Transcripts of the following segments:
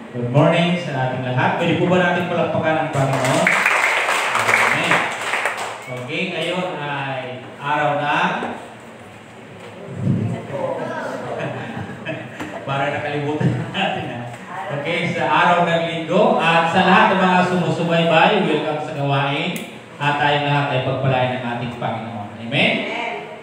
Good morning sa ating lahat. Pwede po ba natin palakpakan ang Panginoon? Amen. Okay, ngayon ay araw na para nakalimutan natin ha. Okay, sa araw ng linggo at sa lahat ng mga sumusubaybay, welcome sa gawain at tayong lahat ay pagpalain ng ating Panginoon. Amen?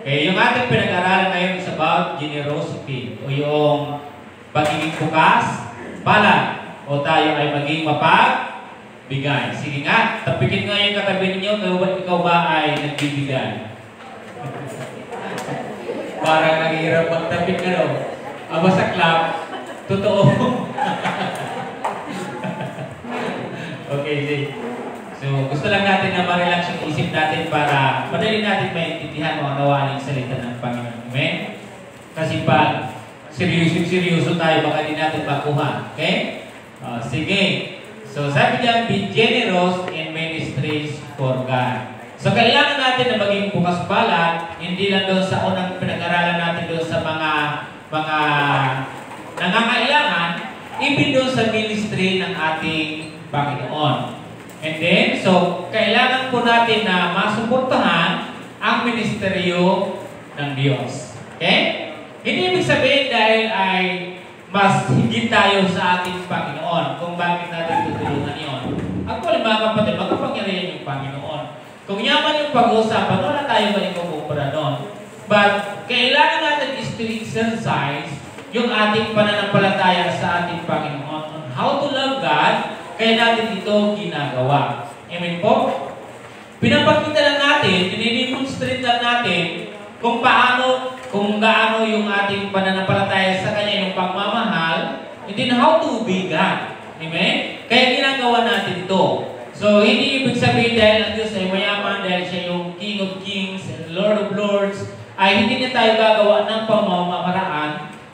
Okay, yung ating pinag-aralan ngayon is about generosity o yung pagiging bukas, palad, o tayo ay maging mapagbigay. Sige nga, tapikin nga yung katabi ninyo, ikaw ba ay nagbibigay? Parang naghihirap magtapik ka no? Aba sa club, totoo. Okay, sige. So, gusto lang natin na ma-relax yung isip natin para madali natin maintindihan o nawaan yung salita ng Panginoon. Amen? Kasi pag seryoso tayo, baka di natin makuha. Okay? Sige. So, sabi diyan, be generous in ministries for God. So, kailangan natin na maging bukas palad, hindi lang doon sa unang pinag-aralan natin doon sa mga nangangailangan, even doon sa ministry ng ating Panginoon. And then, so, kailangan po natin na masuportahan ang ministeryo ng Diyos. Okay? Hindi ibig sabihin dahil ay mas higit tayo sa ating Panginoon kung bakit natin tutulungan yun. Actually, mga kapatid, magkapangyarihan yung Panginoon. Kung yaman yung pag-uusapan, wala tayo ba ikukumpara doon. But, kailangan natin is to exercise yung ating pananampalataya sa ating Panginoon on how to love God, kaya natin ito ginagawa. Amen po? Pinapakita lang natin, dinidemonstrate lang natin kung gaano yung ating pananampalataya sa Kanya, yung pagmamahal, and then how to obey God. Amen? Kaya ginagawa natin ito. So, hindi ibig sabihin dahil ang Diyos ay mayaman, dahil siya yung King of Kings and Lord of Lords, ay hindi na tayo gagawa ng pamamaraan.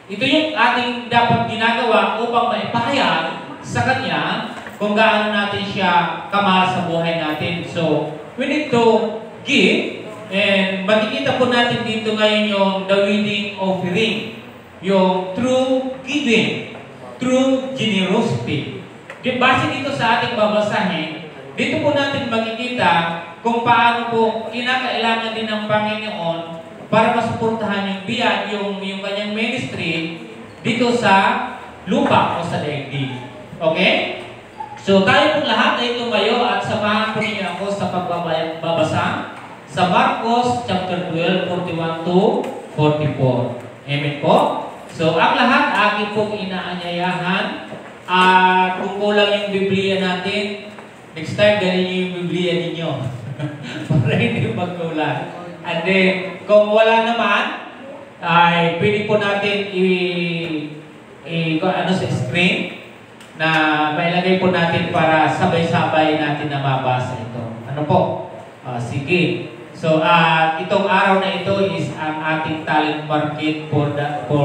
Ito yung ating dapat ginagawa upang maipahayag sa Kanya kung gaano natin siya kamahal sa buhay natin. So, we need to give. And makikita po natin dito ngayon yung the wedding offering. Yung true giving. True generosity. Base dito sa ating babasahin, dito po natin makikita kung paano po kinakailangan din ng Panginoon para masuportahan yung biyan, yung kanyang ministry dito sa lupa o sa daigdig. Okay? So, tayo pong lahat ay tumayo at samahan po ninyo ako sa pagbabasa sa Marcos chapter 12, 41 to 44. Amen po? So, ang lahat aking pong inaanyayahan at kung kulang yung Biblia natin, next time galing yung Biblia ninyo para hindi magkulang. And then, kung wala naman, ay pwede po natin sa screen na mailagay po natin para sabay-sabay natin na mabasa ito. Ano po? Sige. So, itong araw na ito is ang ating talent market for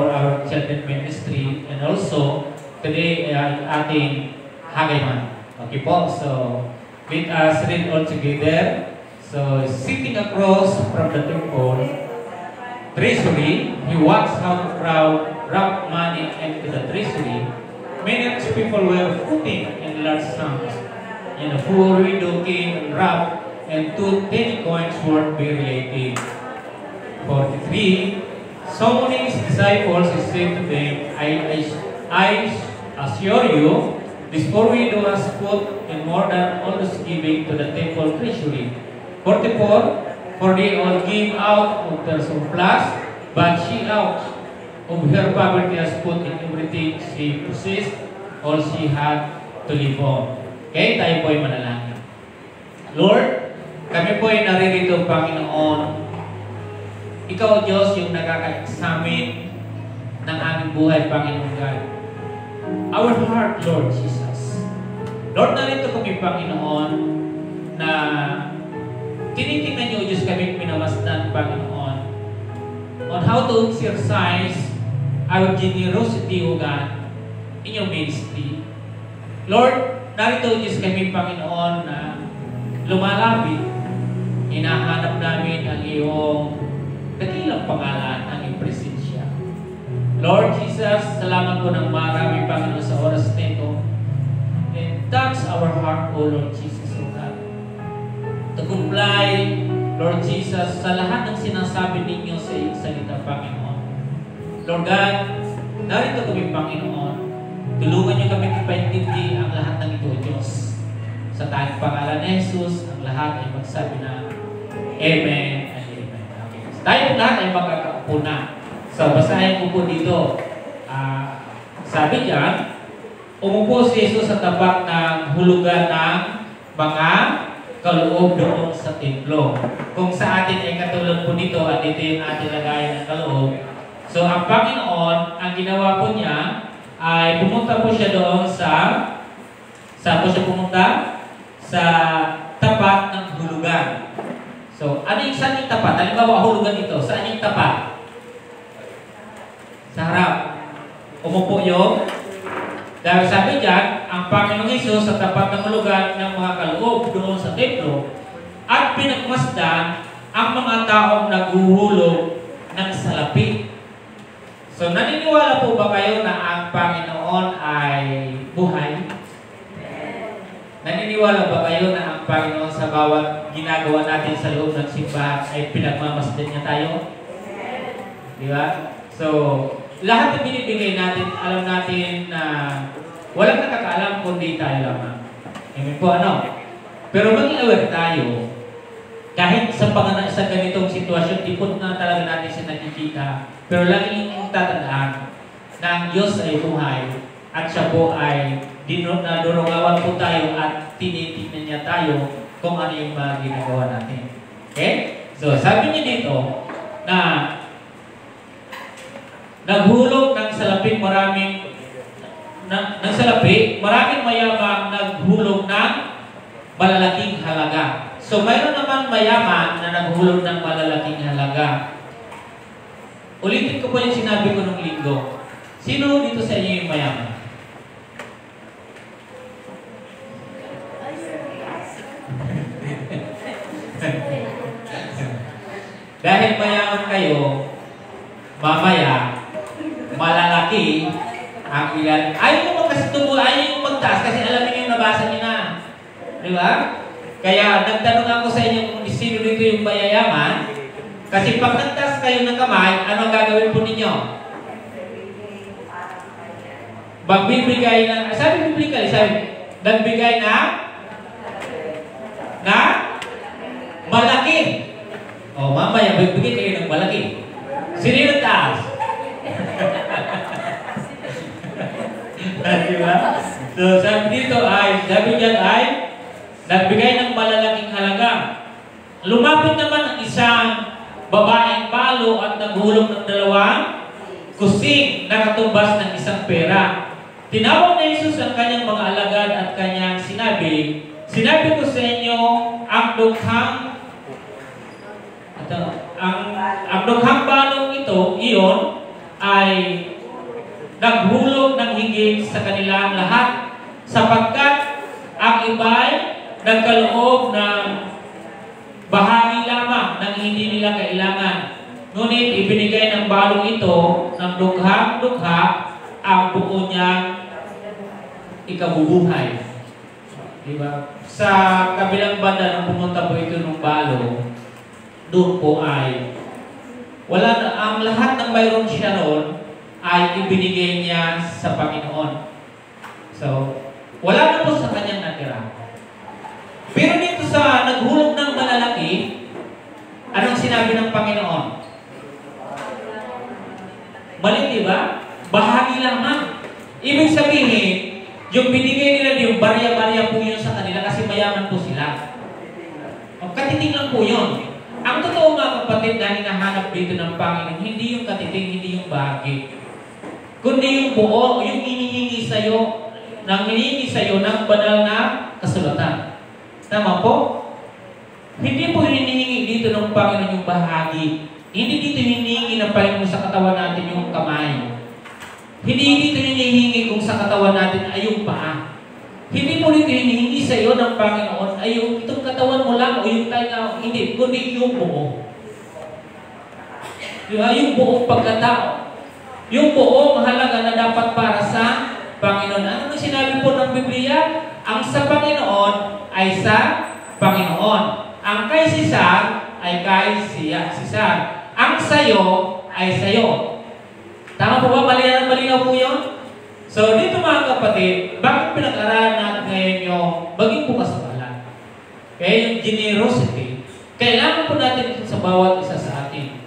our children ministry, and also today ating Hagayman. Okay po? So, let us read all together. So, sitting across from the temple treasury, he watched how the crowd wrapped money into the treasury. Many rich people were putting in large sums. And the poor widow came and wrapped, and 2 penny coins were related. 43. Summoning his disciples, he said to them, I assure you, this poor widow has put in more than all this giving to the temple treasury. 44. For they all gave out of their surplus, but she out of her poverty has put in everything she possessed, all she had to live on. Okay, tayo po ay manalangin. Lord, kami po ay naririto, Panginoon. Ikaw, Diyos, yung nakaka-examine ng aming buhay, Panginoon God. Our heart, Lord Jesus. Lord, narito kami, Panginoon, na tinitingnan niyo, Diyos, kami pinamasdan, Panginoon, on how to exercise our generosity, O God, in your ministry. Lord, narito, Diyos, kami, Panginoon, na lumalapit. Hinahanap namin ang iyong dakilang pangalan, ang iyong presensya. Lord Jesus, salamat po ng marami, Panginoon, sa oras nito. heart, O Lord Jesus, O God. To comply, Lord Jesus, sa lahat ng sinasabi ninyo sa iyong salita, Panginoon. Lord God, narito kami, Panginoon. Tulungan niyo kami ipaintindi ang lahat ng ito, Diyos. Sa tayong pangalan ni Jesus, ang lahat ay magsabi na Amen and Amen. Okay. So, tayo lahat ay magkakaupo na. So, basahin ko po dito. Sabi diyan, umupo si Jesus sa tapat ng hulugan ng mga kaloob doon sa templo. Kung sa atin ay katulad po nito at ito yung ating lagayan ng kaloob. So, ang Panginoon, ang ginawa po niya ay pumunta po siya doon saan po siya pumunta? Sa tapat ng hulugan. So, saan yung tapat? Halimbawa, hulugan ito. Saan yung tapat? Sa harap. Umupo yung. Dahil sabi diyan, ang Panginoong Hesus sa tapat ng hulugan ng mga kaloob doon sa templo at pinagmasdan ang mga taong naghuhulog ng salapi. So, naniniwala po ba kayo na ang Panginoon ay buhay? Naniniwala ba kayo na ang Panginoon sa bawat ginagawa natin sa loob ng simbahan ay pinagmamasdan niya tayo? Di ba? So, lahat ng binibigay natin, alam natin na walang nakakaalam kundi tayo lamang. Amen po, ano? Pero maging aware tayo, kahit sa ganitong sitwasyon, di po na talaga natin siya nakikita. Pero laging tatandaan na ang Diyos ay buhay at siya po ay nadurungawan po tayo at tinitingnan niya tayo kung ano yung mga ginagawa natin. Okay? So, sabi niya dito na naghulog ng salaping maraming mayamang naghulog ng malalaking halaga. So, mayroon naman mayaman na naghulog ng malalaking halaga. Ulitin ko po yung sinabi ko nung linggo. Sino dito sa inyo yung mayaman? Dahil mayaman kayo, mamaya, malalaki ang ilan. Ayaw mo kasi ayaw mo magtaas kasi alam niyo yung nabasa niyo na. Di ba? Kaya nagtanong ako sa inyo kung sino dito yung mayayaman. Kasi pag nagtaas kayo ng kamay, ano gagawin po ninyo? Magbibigay ng, sabi biblically, nagbigay na malaki. O mamaya, bibigay kayo ng malaki. Sino yung taas? Diba? So, sabi diyan ay, nagbigay ng malalaking halaga. Lumapit naman ang isang babaeng palo at naghulog ng 2 kusing na katumbas ng isang pera. Tinawag na Jesus ang kanyang mga alagad at kanyang sinabi ko sa inyo, ang dukhang balong iyon ay naghulog ng higit sa kanilang lahat sapagkat ang iba'y nagkaloob ng bahagi lamang ng hindi nila kailangan. Ngunit ibinigay ng balong ito ng dukhang-dukha ang buo niyang ikabubuhay. Diba? Sa kabilang banda nung pumunta po ito ng balo, doon po ay wala na, ang lahat ng mayroon siya noon ay ibinigay niya sa Panginoon. So, wala na po sa kanyang natira. Pero dito sa naghulog ng malalaki, anong sinabi ng Panginoon? Mali, di ba? Bahagi lamang. Ibig sabihin, yung binigay nila yung barya-barya po yun sa kanila kasi mayaman po sila. Katiting lang po yun. Ang totoo nga kapatid na hinahanap dito ng Panginoon, hindi yung katiting, hindi yung bahagi. Kundi yung buo, yung hinihingi sa'yo, ng banal na kasulatan. Tama po? Hindi po hinihingi dito ng Panginoon yung bahagi. Hindi dito hinihingi ng Panginoon sa katawan natin yung kamay. Hindi dito hinihingi kung sa katawan natin ay yung paa. Hindi po dito hinihingi sa iyo ng Panginoon ay yung itong katawan mo lang o yung tayo, hindi, kundi yung buo. Yung buong pagkatao. Yung buo mahalaga na dapat para sa Panginoon. Ano sinabi po ng Biblia, ang sa Panginoon ay sa Panginoon. Ang kay Cesar ay kay Cesar. Ang sayo ay sayo. Tama po ba? Malinaw po yun? So, dito mga kapatid, bakit pinag-aralan natin ngayon yung maging bukas pala? Okay, yung generosity. Kailangan po natin ito sa bawat isa sa atin.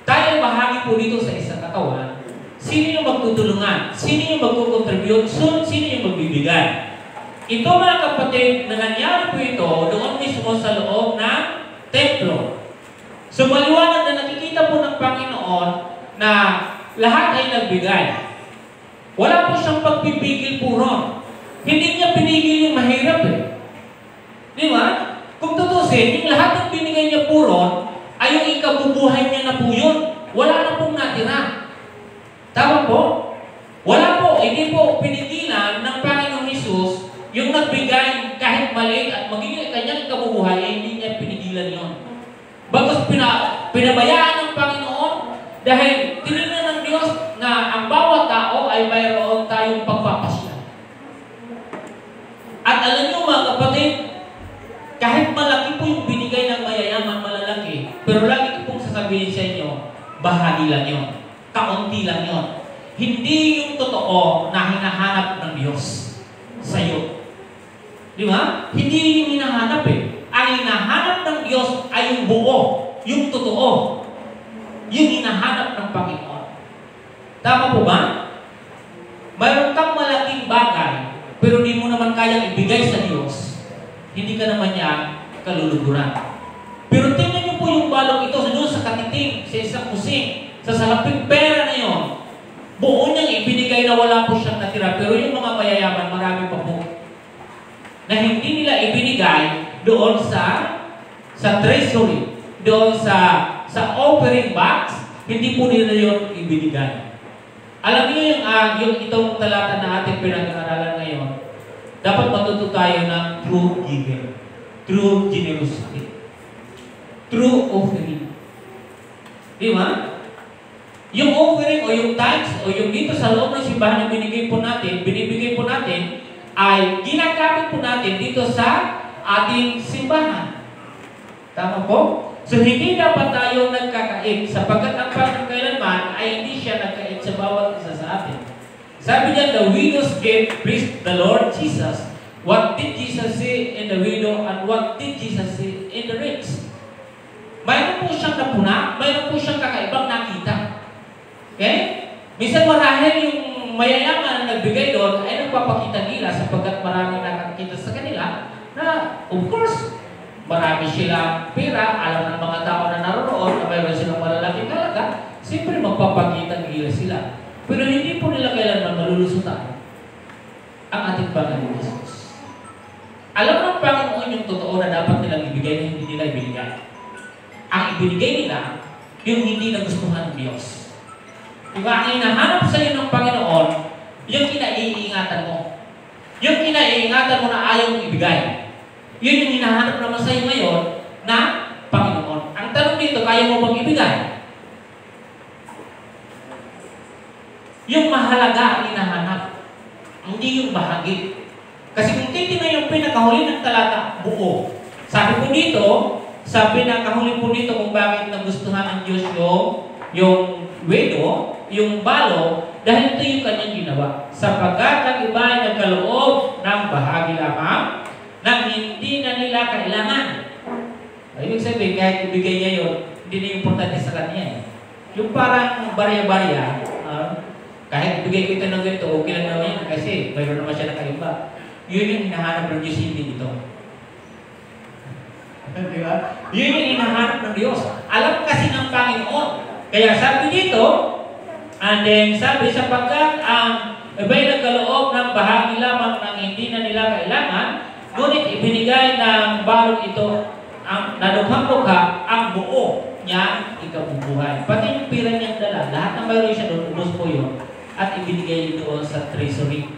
Tayo bahagi po dito sa isang katawan. Sino yung magtutulungan? Sino yung magkukontribute? Sino yung magbibigay? Ito mga kapatid, na nangyari po ito doon mismo sa loob ng templo. So maliwanag na nakikita po ng Panginoon na lahat ay nagbigay. Wala po siyang pagpipigil po ron. Hindi niya pinigil yung mahirap eh. Di ba? Kung tutusin, yung lahat ng binigay niya po ron, ay yung ikabubuhay niya na po yun. Wala na pong natira. Tama po? Wala po. Hindi po pinigilan ng Panginoong Hesus yung nagbigay kahit maliit at magiging kanyang ikabubuhay, ay hindi niya pinigilan yun. Bagos pinabayaan ng Panginoon dahil tinignan ng Diyos na ang bawat tao ay mayroon tayong pagpapasya. At alam niyo mga kapatid, kahit malaki po yung binigay ng mayayaman, malalaki, pero lagi ko pong sasabihin sa inyo, bahagi lang yun. Kaunti lang yun. Hindi yung totoo na hinahanap ng Diyos sa iyo. Di ba? Hindi yung hinahanap eh. Ang hinahanap ng Diyos ay yung buo, yung totoo. Yung hinahanap ng Panginoon. Tama po ba? Mayroon kang malaking bagay, pero di mo naman kayang ibigay sa Diyos. Hindi ka naman niya kaluluguran. Pero tingnan niyo po yung balong ito doon sa katiting, sa isang kusing, sa salaping pera na yun. Buo niyang ibinigay na wala po siyang natira. Pero yung mga mayayaman, marami pa po. Na hindi nila ibinigay doon sa treasury, doon sa offering box, hindi po nila yun ibinigay. Alam niyo yung itong talata na ating pinag-aaralan ngayon, dapat matuto tayo ng true giving, true generosity, true offering. Di ba? Yung offering o yung tithes o yung dito sa loob ng simbahan na binibigay po natin, ay ginagamit po natin dito sa ating simbahan. Tama po? So hindi dapat tayo nagkakait sapagkat ang Panginoon kailanman ay hindi siya nagkait sa bawat isa sa atin. Sabi niya, the widow's gift pleased the Lord Jesus. What did Jesus say in the widow and what did Jesus say in the rich? Mayroon po siyang napuna, mayroon po siyang kakaibang nakita. Okay? Minsan marahil yung mayayaman na nagbigay doon ay nagpapakita nila sapagkat marami nakakita sa kanila na, of course, marami silang pera, alam ng mga tao na naroon na mayroon silang malalaking halaga, siyempre magpapakita nila sila. Pero hindi po nila kailanman malulusutan ang ating Panginoon Jesus. Alam ng Panginoon yung totoo na dapat nilang ibigay na hindi nila ibinigay. Ang ibinigay nila, yung hindi nagustuhan ng Diyos. Diba? Ang hinahanap sa iyo ng Panginoon, yung kinaiingatan mo. Yung kinaiingatan mo na ayaw mong ibigay. Yun yung hinahanap naman sa iyo ngayon na Panginoon. Ang tanong dito, kaya mo bang ibigay? Yung mahalaga ang hinahanap, hindi yung bahagi. Kasi kung titignan yung pinakahuli ng talata, buo. Sabi po dito, sa pinakahuli po dito kung bakit nagustuhan ng Diyos yung widow, yung balo, dahil ito yung kanyang ginawa. Sapagkat ang iba ay nagkaloob ng bahagi lamang nang hindi na nila kailangan. Ibig sabihin, kahit ibigay niya yun, hindi na importante sa kanya. Yung parang barya-barya, kahit ibigay ko ito ng ganito, okay lang naman yan kasi mayroon naman siya nakaiba. Yun yung hinahanap ng Diyos, hindi ito. Diba? Yun yung hinahanap ng Diyos. Alam kasi ng Panginoon. Kaya sabi dito, and then sabi sapagkat ang iba'y nagkaloob ng bahagi lamang ng hindi na nila kailangan, ngunit ibinigay ng balong ito ang nadukhang-dukha ang buo niya ikabubuhay. Pati yung pira niyang dala, lahat ng mayroon siya doon, ubos po yun, at ibinigay doon sa treasury,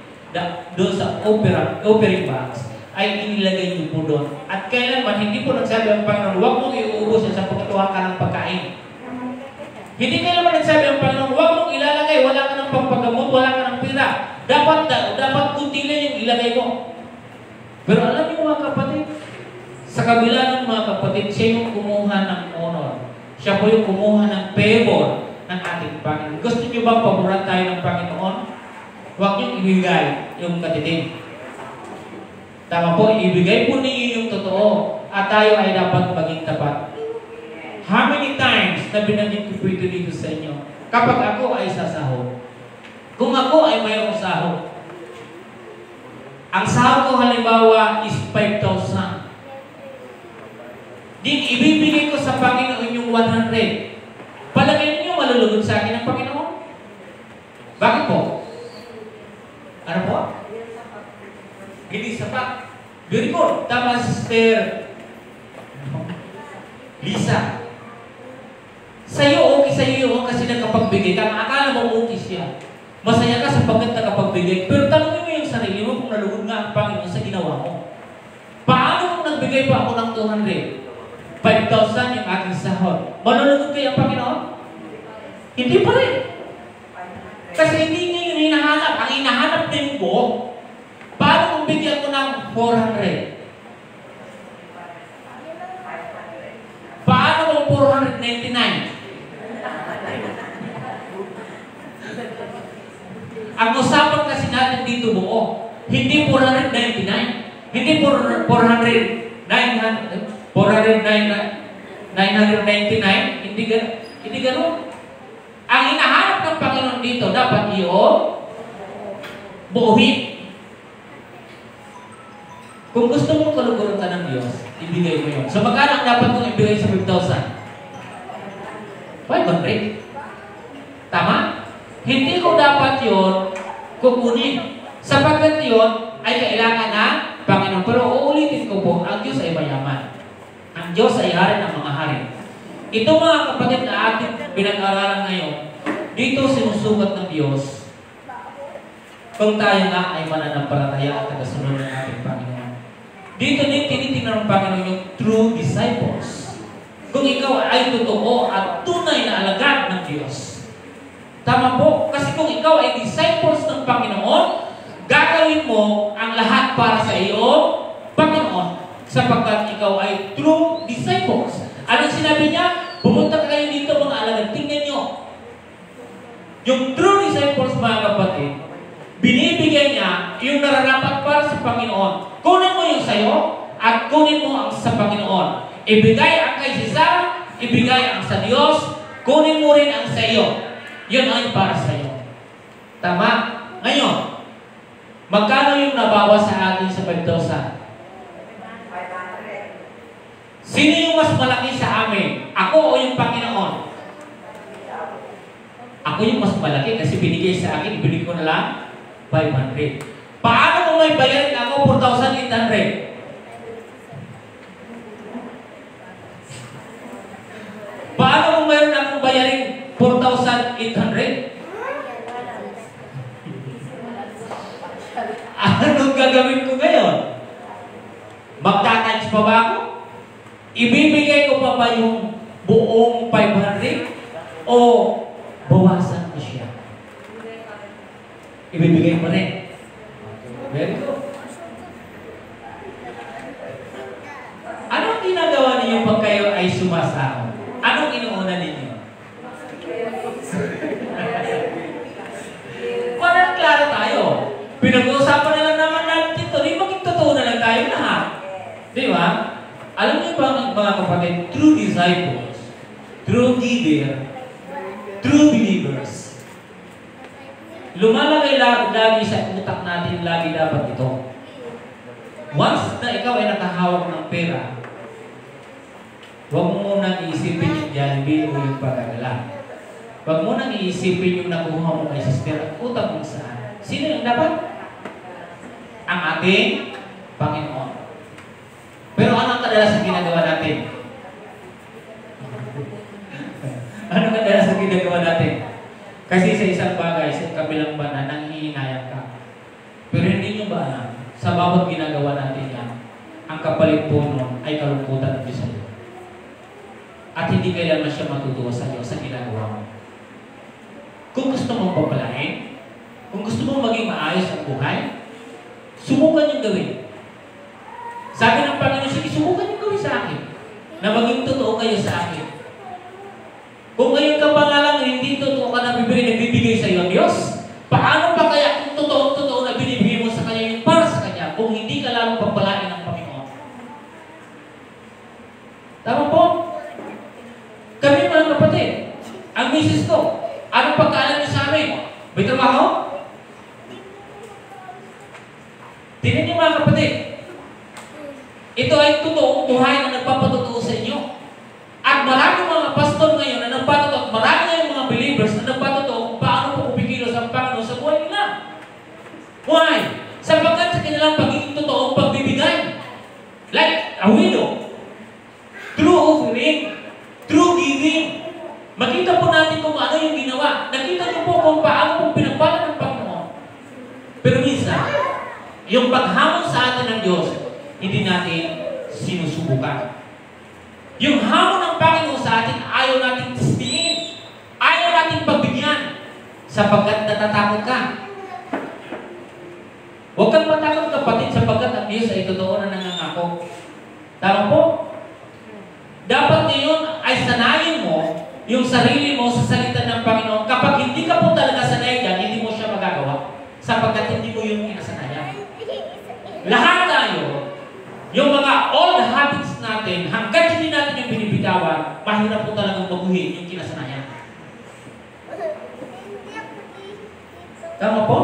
doon sa offering box, ay inilagay niyo po doon. At kailanman, hindi po nagsabi ang Panginoon, huwag mong iuubos yan sa pagkatuwa ka ng pagkain. Hindi kailanman nagsabi ang Panginoon, huwag mong ilalagay, wala ka ng pagpagamot, wala ka ng pira. Dapat kunti lang yung ilagay mo. Pero alam niyo mga kapatid, sa kabila ng mga kapatid, siya yung kumuha ng honor. Siya po yung kumuha ng favor ng ating Panginoon. Gusto niyo ba paboran tayo ng Panginoon? Huwag niyong ibigay yung katiting. Tama po, ibigay po ninyo yung totoo at tayo ay dapat maging tapat. How many times na binanggit ko po ito dito sa inyo? Kapag ako ay sasahod, kung ako ay mayroong sahod, ang sahod ko halimbawa is 5,000. Din ibibigay ko sa Panginoon yung 100. Palagay niyo malulugod sa akin ang Panginoon? Bakit po? Ano po? Hindi sapat. Very good. Tama, Sister Lisa. Sa'yo, okay sa'yo yun kasi nagkapagbigay ka. Akala mo okay siya. Masaya ka sapagkat nakapagbigay. Pero tanongin mo yung sarili mo kung nalugod nga ang Panginoon sa ginawa mo. Paano kung nagbigay pa ako ng 200? 5,000 yung aking sahod. Malulugod kayo ang Panginoon? Hindi pa rin. Kasi hindi niya yung hinahanap. Ang hinahanap din ko, paano kung bigyan ko ng 400? Paano kung 499? Ang usapan kasi natin dito buo, hindi 499, hindi 499, hindi gano'n. Ang hinahanap ng Panginoon dito, dapat buuhin. Kung gusto mong kaluguran ka ng Diyos, ibigay mo yun. So magkano ang dapat mong ibigay sa 5,000? 500. Tama? Hindi ko dapat yun kukunin. Sapagkat yun ay kailangan na Panginoon. Pero uulitin ko po, ang Diyos ay mayaman. Ang Diyos ay hari ng mga hari. Ito mga kapatid na ating pinag-aralan ngayon, dito sinusugat ng Diyos kung tayo nga ay mananampalataya at tagasunod ng ating Panginoon. Dito din tinitingnan ng Panginoon yung true disciples. Kung ikaw ay totoo at tunay na alagad ng Diyos. Tama po. Kasi kung ikaw ay disciples ng Panginoon, gagawin mo ang lahat para sa iyo, Panginoon, sapagkat ikaw ay true disciples. Anong sinabi niya? Pumunta kayo dito mga alagad. Tingnan nyo. Yung true disciples mga kapatid, binibigyan niya yung nararapat para sa Panginoon. Kunin mo yung sayo at kunin mo ang sa Panginoon. Ibigay ang kay Cesar, ibigay ang sa Diyos, kunin mo rin ang sa iyo. Yun ay para sa iyo. Tama? Ngayon, magkano yung nabawas sa atin sa 5,000? Sino yung mas malaki sa amin? Ako o yung Panginoon? Ako yung mas malaki kasi binigay sa akin, ibigay ko na lang 500. Paano kung may bayarin ako 4,800? Paano kung mayroon akong bayarin 4,800? Anong gagawin ko ngayon? Magta-times pa ba ako? Ibibigay ko pa ba yung buong 500? O bawasan ko siya? Ibibigay mo rin. Very good. Anong ginagawa ninyo pag kayo ay sumasahod? Anong inuuna ninyo? Parang klaro tayo. Pinag-uusapan na lang naman natin ito. Di maging totoo na lang tayo lahat. Di ba? Alam niyo ba mga kapatid, true disciples, true giver, true believers, lumalagay lagi sa utak natin, lagi dapat ito. Once na ikaw ay nakahawak ng pera, huwag mo munang iisipin yung Jollibee o yung pagkagala. Huwag mo nang iisipin yung nakuha mo kay sister at utang mo saan. Sino yung dapat? Ang ating Panginoon. Pero anong kadalas ang ginagawa natin? Anong kadalas ang ginagawa natin? Kasi sa isang bagay, sa kabilang banda, nanghihinayang ka. Pero hindi nyo ba alam, sa bawat ginagawa natin yan, ang kapalit po nun ay kalungkutan ng Diyos sa iyo. At hindi kailangan siya matutuwa sa iyo sa ginagawa mo. Kung gusto mong papalain, kung gusto mong maging maayos ang buhay, Subukan niyong gawin. Sabi ng Panginoon, sige, subukan niyong gawin sa akin na maging totoo kayo sa akin. Kung ngayon ka pa nga lang, hindi totoo ka na nagbibigay sa iyo ang Diyos, paano pa kaya kung totoo na binibigay mo sa Kanya yung para sa Kanya kung hindi ka lalong pagpalain ng Panginoon? Tama po? Kami mga kapatid, ang misis ko, anong pagkaalam niyo sa amin? May trabaho? Tingnan niyo mga kapatid, ito ay totoong buhay na nagpapatotoo sa inyo. At maraming mga pastor ngayon na nagpatotoo, marami ngayong mga believers na nagpatotoo kung paano po kumikilos ang Panginoon sa buhay nila. Why? Sapagkat sa kanilang pagiging totoong pagbibigay. Like a widow. True offering. True giving. Makita po natin kung ano yung ginawa. Nakita niyo po kung paano pong pinagpala ng Panginoon. Pero minsan, yung paghamon sa atin ng Diyos, hindi natin sinusubukan. Yung hamon ng Panginoon sa atin, ayaw natin tistingin. Ayaw natin pagbigyan. Sapagkat natatakot ka. Huwag kang matakot kapatid sapagkat ang Diyos ay totoo na nangangako. Tama po? Dapat ngayon ay sanayin mo yung sarili mo sa salita ng Panginoon. Kapag hindi ka po talaga sanay dyan, hindi mo siya magagawa. Sapagkat hindi mo yung kinasanayan. Lahat tayo, yung mga old habits natin, hanggang hindi natin yung binibitawan, mahirap po talagang baguhin yung kinasanayan. Tama po?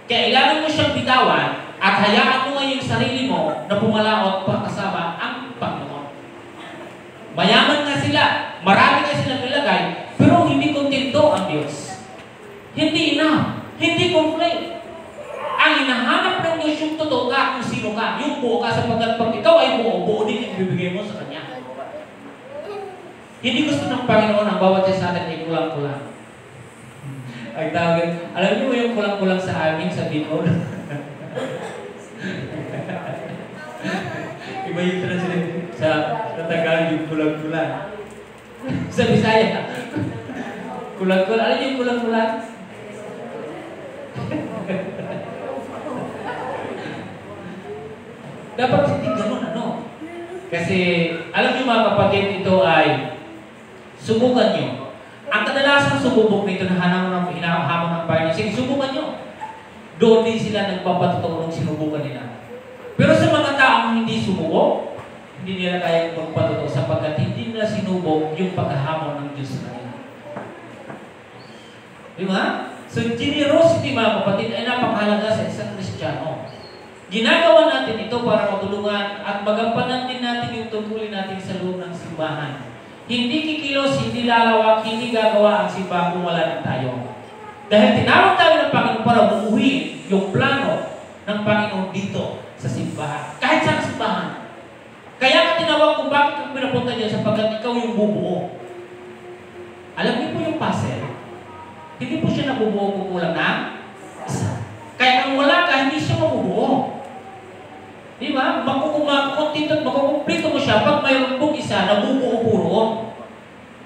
Kailangan mo siyang bitawan at hayaan mo yung sarili mo na pumalaot kasama ang Panginoon. Mayaman nga sila, marami nga silang nilagay, pero hindi kontento ang Diyos. Hindi na, hindi complete. Ang hinahanap ng Diyos yung totoo ka kung sino ka. Yung buo ka sapagkat pag ikaw ay buo din yung bibigay mo sa Kanya. Hindi gusto ng Panginoon ang bawat isa sa atin ay kulang-kulang. Ay tawagin, alam niyo yung kulang-kulang sa amin sa Bicol? Iba yung translate sa Tagalog yung kulang-kulang. Sa Bisaya, kulang-kulang. Alam niyo yung kulang-kulang? Dapat hindi ganun, ano? Kasi, alam niyo mga kapatid, ito ay subukan niyo. Ang kadalasang sububok nito na hamon ng Panginoon, sige, subukan nyo. Doon din sila nagpapatotoo ng sinubukan nila. Pero sa mga taong hindi sumubok, hindi nila kaya magpatotoo sapagkat hindi nila sinubok yung paghahamon ng Diyos sa kanila. Di ba? So, generosity mga kapatid ay napakahalaga sa isang Kristiyano. Ginagawa natin ito para matulungan at magampanan din natin yung tungkulin natin sa loob ng simbahan. Hindi kikilos, hindi lalawak, hindi gagawa ang simbahan kung wala na tayo. Dahil tinawag tayo ng Panginoon para buuhin yung plano ng Panginoon dito sa simbahan. Kahit sa simbahan. Kaya ka tinawag kung bakit kang pinapunta dyan sapagkat ikaw yung bubuo. Alam niyo po yung puzzle. Hindi po siya nabubuo kung kulang ng isa. Kaya kung wala ka, hindi siya mabubuo. Di ba? Makukumplito mo siya pag mayroon pong isa na bubuo po roon.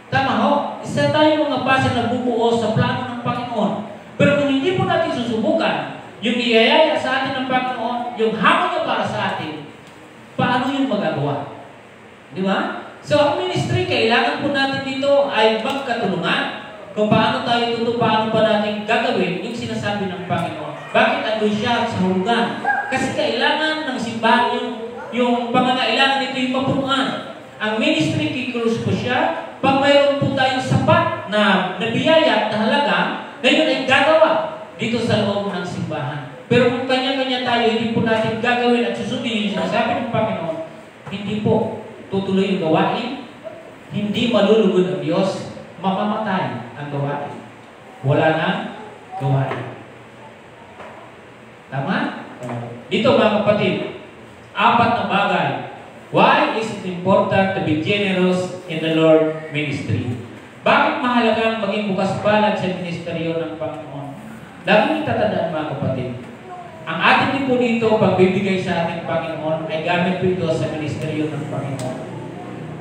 Tama ho? Isa tayo mga base na bubuo sa plano ng Panginoon. Pero kung hindi po natin susubukan, yung iyayaya sa atin ng Panginoon, yung hamon niya para sa atin, paano yung magagawa? Di ba? So, ang ministry, kailangan po natin dito ay magkatulungan kung paano tayo paano pa natin gagawin yung sinasabi ng Panginoon. Bakit andun siya sa hulugan? Kasi kailangan ng simbahan yung pangangailangan nito yung mapunuan. Ang ministry, kikilos po siya. Pag mayroon po tayong sapat na biyaya at na halaga, ngayon ay gagawa dito sa loob ng simbahan. Pero kung kanya-kanya tayo, hindi po natin gagawin at susundin yung sinasabi ng Panginoon, hindi po tutuloy yung gawain, hindi malulugod ang Diyos, mamamatay ang gawain. Wala nang gawain. Tama? Dito mga kapatid, 4 na bagay. Why is it important to be generous in the Lord ministry? Bakit mahalagang maging bukas palad sa ministeryo ng Panginoon? Lagi tatandaan mga kapatid, ang ating din po dito, pagbibigay sa ating Panginoon, ay gamit po ito sa ministeryo ng Panginoon.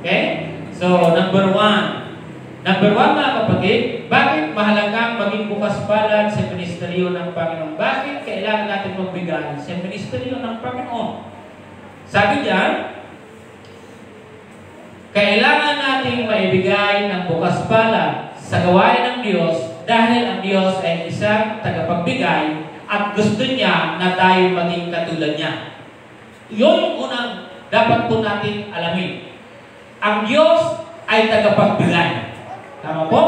Okay? So, number 1, Number 1, mga kapatid, bakit mahalagang maging bukas palad sa ministeryo ng Panginoon? Bakit kailangan natin magbigay sa ministeryo ng Panginoon? Sabi diyan, kailangan nating maibigay ng bukas palad sa gawain ng Diyos dahil ang Diyos ay isang tagapagbigay at gusto niya na tayo maging katulad niya. Yun yung unang dapat po natin alamin. Ang Diyos ay tagapagbigay. Tama po?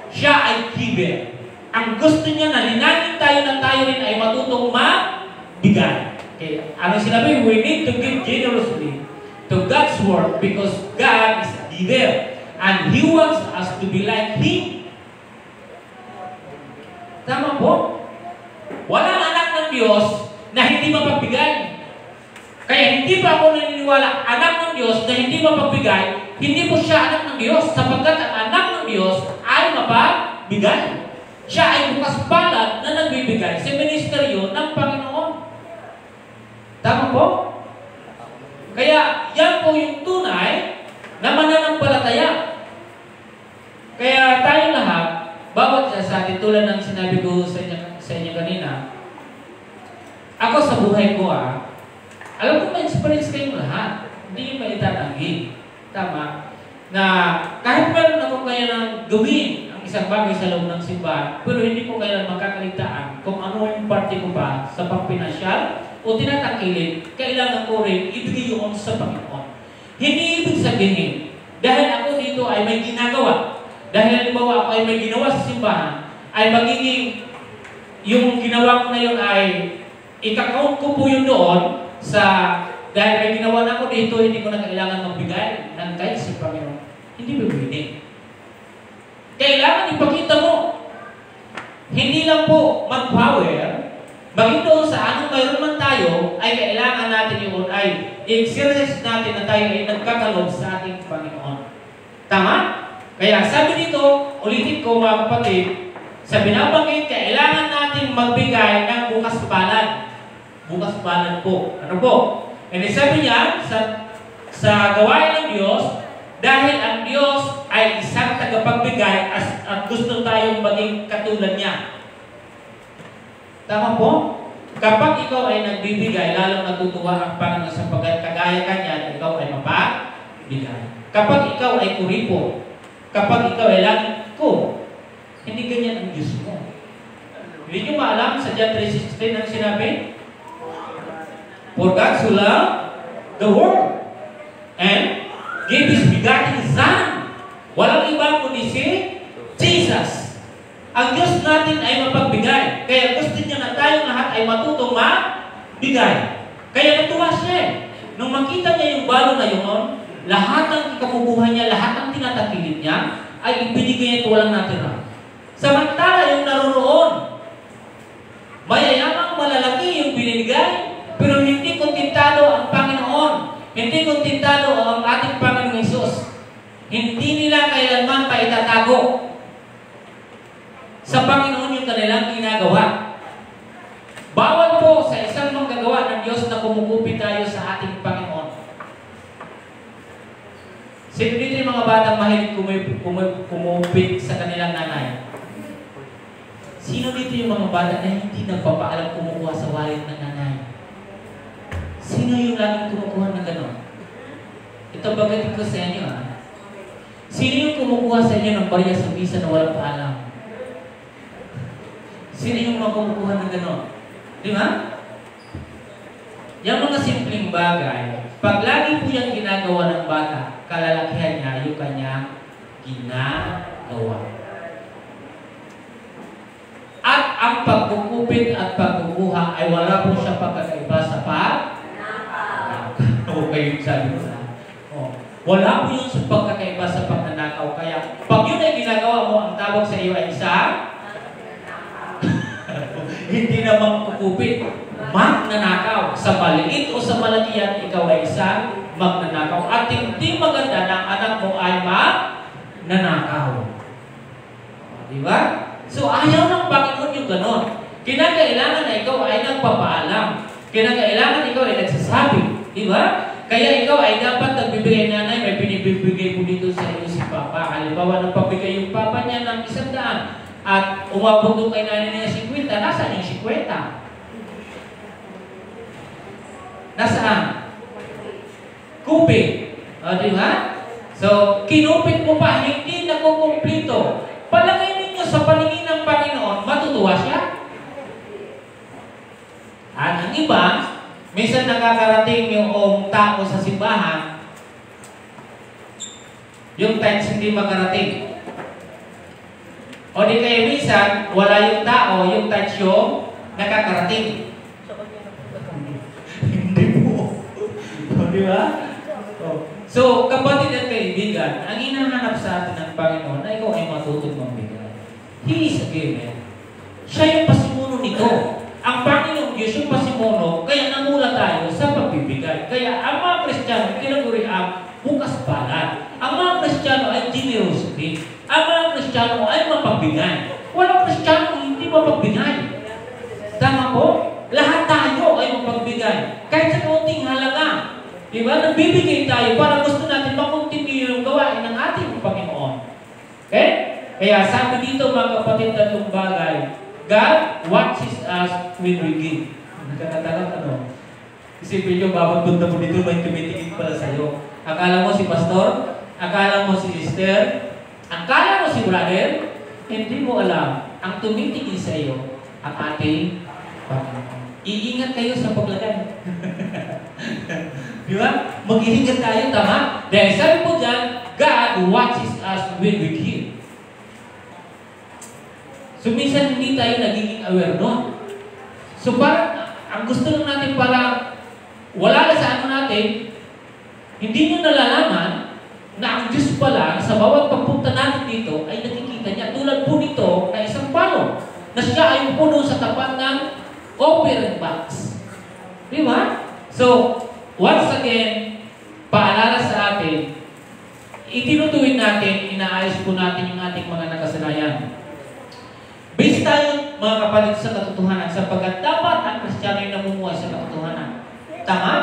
Siya ay giver. Ang gusto niya na linangin tayo na tayo rin ay matutong magbigay. Okay. Ano sinabi? We need to give generously to God's work because God is a giver. And He wants us to be like Him. Tama po? Walang anak ng Diyos na hindi mapagbigay. Kaya hindi pa ako naniniwala anak ng Diyos na hindi mapagbigay, hindi po siya anak ng Diyos sapagkat ang anak ng Diyos ay mapagbigay. Siya ay bukas palad na nagbibigay sa ministeryo ng Panginoon. Tama po? Kaya yan po yung tunay na mananampalataya. Kaya tayo lahat, bawat isa sa atin, tulad ng sinabi ko sa inyo kanina, ako sa buhay ko alam ko may experience kayong lahat. Hindi nyo maitatanggi. Tama? Na kahit meron ako kayo ng gawin ang isang bagay sa loob ng simbahan, pero hindi ko kayo makakaligtaan kung ano yung parte ko pa sa pangpinasyal o tinatangkilin, kailangan ko rin ibigay yun sa Panginoon. Hindi ibig sabihin, dahil ako dito ay may ginagawa, dahil halimbawa ako ay may ginawa sa simbahan, ay magiging yung ginawa ko na yun ay ikakount ko po yun doon dahil may ginawa na ako dito, hindi ko na kailangan magbigay ng kahit sa Panginoon. Hindi ba pwede? Kailangan ipakita mo. Hindi lang po mag-power, maging doon sa anong mayroon man tayo, ay kailangan natin yun ay i-exercise natin na tayo ay nagkakalob sa ating Panginoon. Tama? Kaya sabi dito, ulitin ko mga kapatid, sa binabanggit, kailangan natin magbigay ng bukas palad. Bukas palad po. Ano po? And sabi niya, sa gawain ng Diyos, dahil ang Diyos ay isang tagapagbigay at gusto tayong maging katulad niya. Tama po? Kapag ikaw ay nagbibigay, lalong natutuwa ang Panginoon sapagkat kagaya kanya na ikaw ay mapagbigay. Kapag ikaw ay kuripo, kapag ikaw ay laging ko, hindi ganyan ang Diyos mo. Hindi nyo maalam sa John 3:16 ang sinabi? For God so loved the world and gave His begotten Son. Walang iba kundi si Jesus. Ang Diyos natin ay mapagbigay. Kaya gusto niya na tayong lahat ay matutong magbigay. Kaya natuwa siya. Nung makita niya yung balo na yun, lahat ng kamubuhan niya, lahat ng tinatakilid niya, ay ibinigay niya ito walang natira. Samantala yung naroon, mayayamang malalaki yung binigay, pero hindi kontentado ang Panginoon. Hindi kontentado ang ating Panginoong Hesus. Hindi nila kailanman pa itatago sa Panginoon yung kanilang ginagawa. Bawal po sa isang manggagawa ng Diyos na kumukupit tayo sa ating Panginoon. Sino dito yung mga batang mahilig kumupit sa kanilang nanay? Sino dito yung mga bata na hindi nagpapaalam kumukuha sa wallet ng nanay? Sino yung laging kumukuha ng gano'n? Ito bagatin ko sa inyo Sino yung kumukuha sa inyo ng barya sa visa na walang paalam? Sino yung mga kumukuha ng gano'n? Di ba? Yung mga simpleng bagay, pag lagi po yung ginagawa ng bata, kalalakihan niya yung kanyang ginagawa. At ang pagkukupit at pagkukuha ay wala po siya pagkakaiba sa pagnanakaw. Kayo sabi ko wala po yun sa pagkakaiba sa pagnanakaw. Kaya pag yun ay ginagawa mo, ang tawag sa iyo ay isa hindi naman kukupit, magnanakaw. Sa maliit o sa malakihan, ikaw ay isang magnanakaw. At hindi maganda na ang anak mo ay magnanakaw. Diba? So, ayaw ng Panginoon yung ganon. Kinakailangan na ikaw ay nagpapaalam. Kinakailangan ikaw ay nagsasabi. Diba? Kaya ikaw ay dapat nagbibigay nanay, may pinibibigay mo dito sa iyo si Papa. pa. Halimbawa, nagpabigay yung papa niya ng 100 at umabot doon kay nanay niya 50, nasaan yung 50? Nasaan? Kupit. O, di ba? So, kinupit mo pa, hindi nakukumplito. Palagay ninyo sa paningin ng Panginoon, matutuwa siya? At ang iba, minsan nakakarating yung tao sa simbahan, yung tithes hindi makarating. O di kaya minsan, wala yung tao, yung tithes yung nakakarating. Hindi po. O di ba? So, kapatid at kaibigan, ang hinahanap sa atin ng Panginoon na ikaw ay matutong magbigay. He is a giver. Siya yung pasimuno nito. Ang Panginoon Diyos yung pasimuno, kaya namula tayo sa pagbibigay. Kaya ang mga Kristiyano, tinaguri ang bukas palad. Ang mga Kristiyano ay generosity. Ang mga Kristiyano ay mapagbigay. Walang Kristiyano hindi mapagbigay. Tama po? Lahat tayo ay mapagbigay. Kahit sa kaunting halaga. Diba? Nagbibigay tayo para gusto natin makontinue yung gawain ng ating Panginoon. Okay? Kaya sabi dito mga kapatid, tatlong bagay. God watches us when we give. Nagkakatalang ano? Isipin nyo, babang punta mo dito, may tumitingin pala sa'yo. Akala mo si pastor, akala mo si sister, akala mo si brother, hindi mo alam. Ang tumitingin sa iyo, ang ating Panginoon. Iingat kayo sa paglagay. Di ba? Mag-iingat tayo, tama? Dahil sabi po dyan, God watches us when we give. So, minsan hindi tayo nagiging aware nun. So, parang, ang gusto lang natin para wala na sa ano natin, hindi nyo nalalaman na ang Diyos pala, sa bawat pagpunta natin dito, ay nakikita niya. Tulad po nito na isang palo, na siya ay puno sa tapat ng offering box. Di ba? So, once again, paalala sa atin, itinutuwid natin, inaayos po natin yung ating mga nakasanayan. Based tayo, mga kapatid, sa katotohanan, sapagkat dapat ang Kristiyano ay namumuhay sa katotohanan. Tama?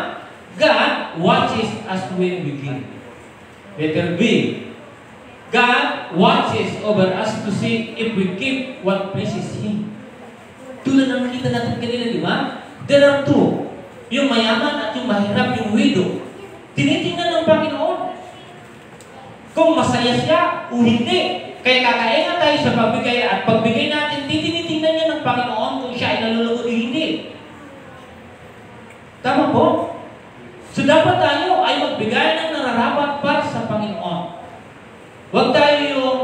God watches us when we give. Letter B. God watches over us to see if we give what pleases Him. Tulad ng nakita natin kanina, di ba? There are two. Yung mayaman at yung mahirap, yung widow. Tinitingnan ng Panginoon kung masaya siya o hindi. Kaya kakaingat tayo sa pagbigay at pagbigay natin, tinitingnan niya ng Panginoon kung siya ay nalulungkot o hindi. Tama po? So dapat tayo ay magbigay ng nararapat para sa Panginoon. Huwag tayo yung,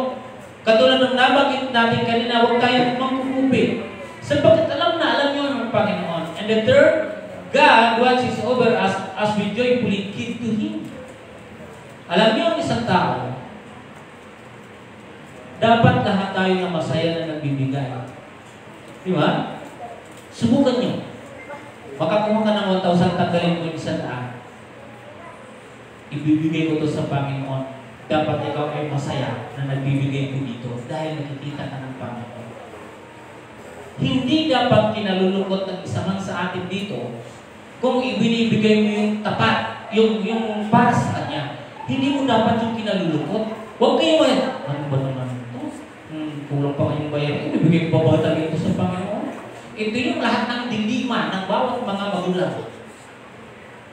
katulad ng nabanggit natin kanina, huwag tayo mangkukupit. Sapagkat alam niyo ng Panginoon. And the third, God watches over us as we joyfully give to Him. Alam niyo ang isang tao, dapat lahat tayo na masaya na nagbibigay. Di ba? Subukan niyo. Makakuha ka ng 1,000, tanggalin mo yung 100. Ibibigay ko to sa Panginoon. Dapat ikaw ay masaya na nagbibigay ko dito dahil nakikita ka ng Panginoon. Hindi dapat kinalulungkot ng isa man sa atin dito kung ibinibigay mo yung tapat, yung para sa Kanya. Hindi mo dapat yung kinalulungkot. Huwag kayo ano ba naman ito? Kulang pa kayong bayan. Ibigay ko ba talaga ito sa Panginoon? Ito yung lahat ng dilima ng bawat mga magulang.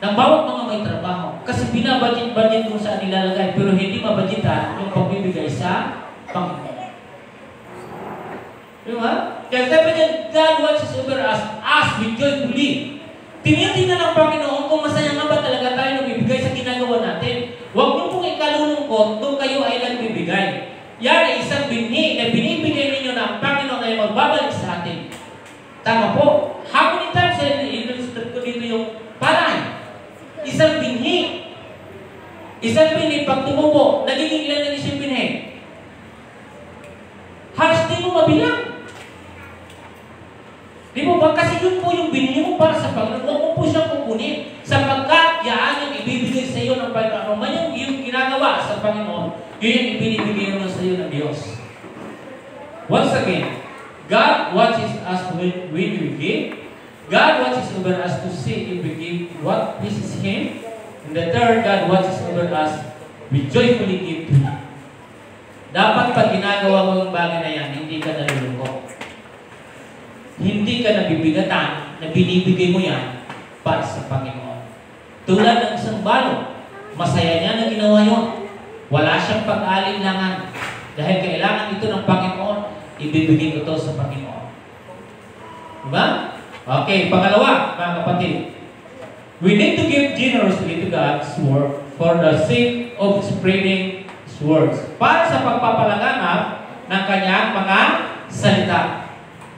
Ng bawat mga may trabaho. Kasi binabudget-budget kung saan nilalagay, pero hindi mabudgetan yung pagbibigay sa Panginoon. Diba? Kaya sabi niya, God watches over us as we joyfully. Tinitingnan ng Panginoon kung masaya nga ba talaga tayo nagbibigay sa ginagawa natin. Huwag niyo pong ikalulungkot kung kayo ay nagbibigay. Yan ay isang binhi na binibigay ninyo na ang Panginoon ay magbabalik sa atin. Tama po. How many times i-illustrate ko dito yung palay? Isang binhi. Isang binhi, pag tumubo, nagiging ilan na isang binhi? Halos di mo mabilang. Di mo ba? Kasi yun po yung binhi mo para sa Panginoon. Huwag mo po siyang kukunin. Sapagkat yaan yung ibibigay sa iyo ng Panginoon. Man yung ginagawa sa Panginoon, yun yung ibinibigay naman sa iyo ng Diyos. Once again, God watches us when we give. God watches over us to see if we give what pleases Him. And the third, God watches over us, we joyfully give to Him. dapat pag ginagawa mo yung bagay na yan, hindi ka nalulungkot. Hindi ka nabibigatan na binibigay mo yan para sa Panginoon. Tulad ng isang balon, masaya niya na ginawa yun. Wala siyang pag-alinlangan. Dahil kailangan ito ng Panginoon, ibibigay ko ito sa Panginoon. Diba? Okay, pangalawa, mga kapatid. We need to give generously to God's work for the sake of spreading His words. Para sa pagpapalaganap ng kanyang mga salita.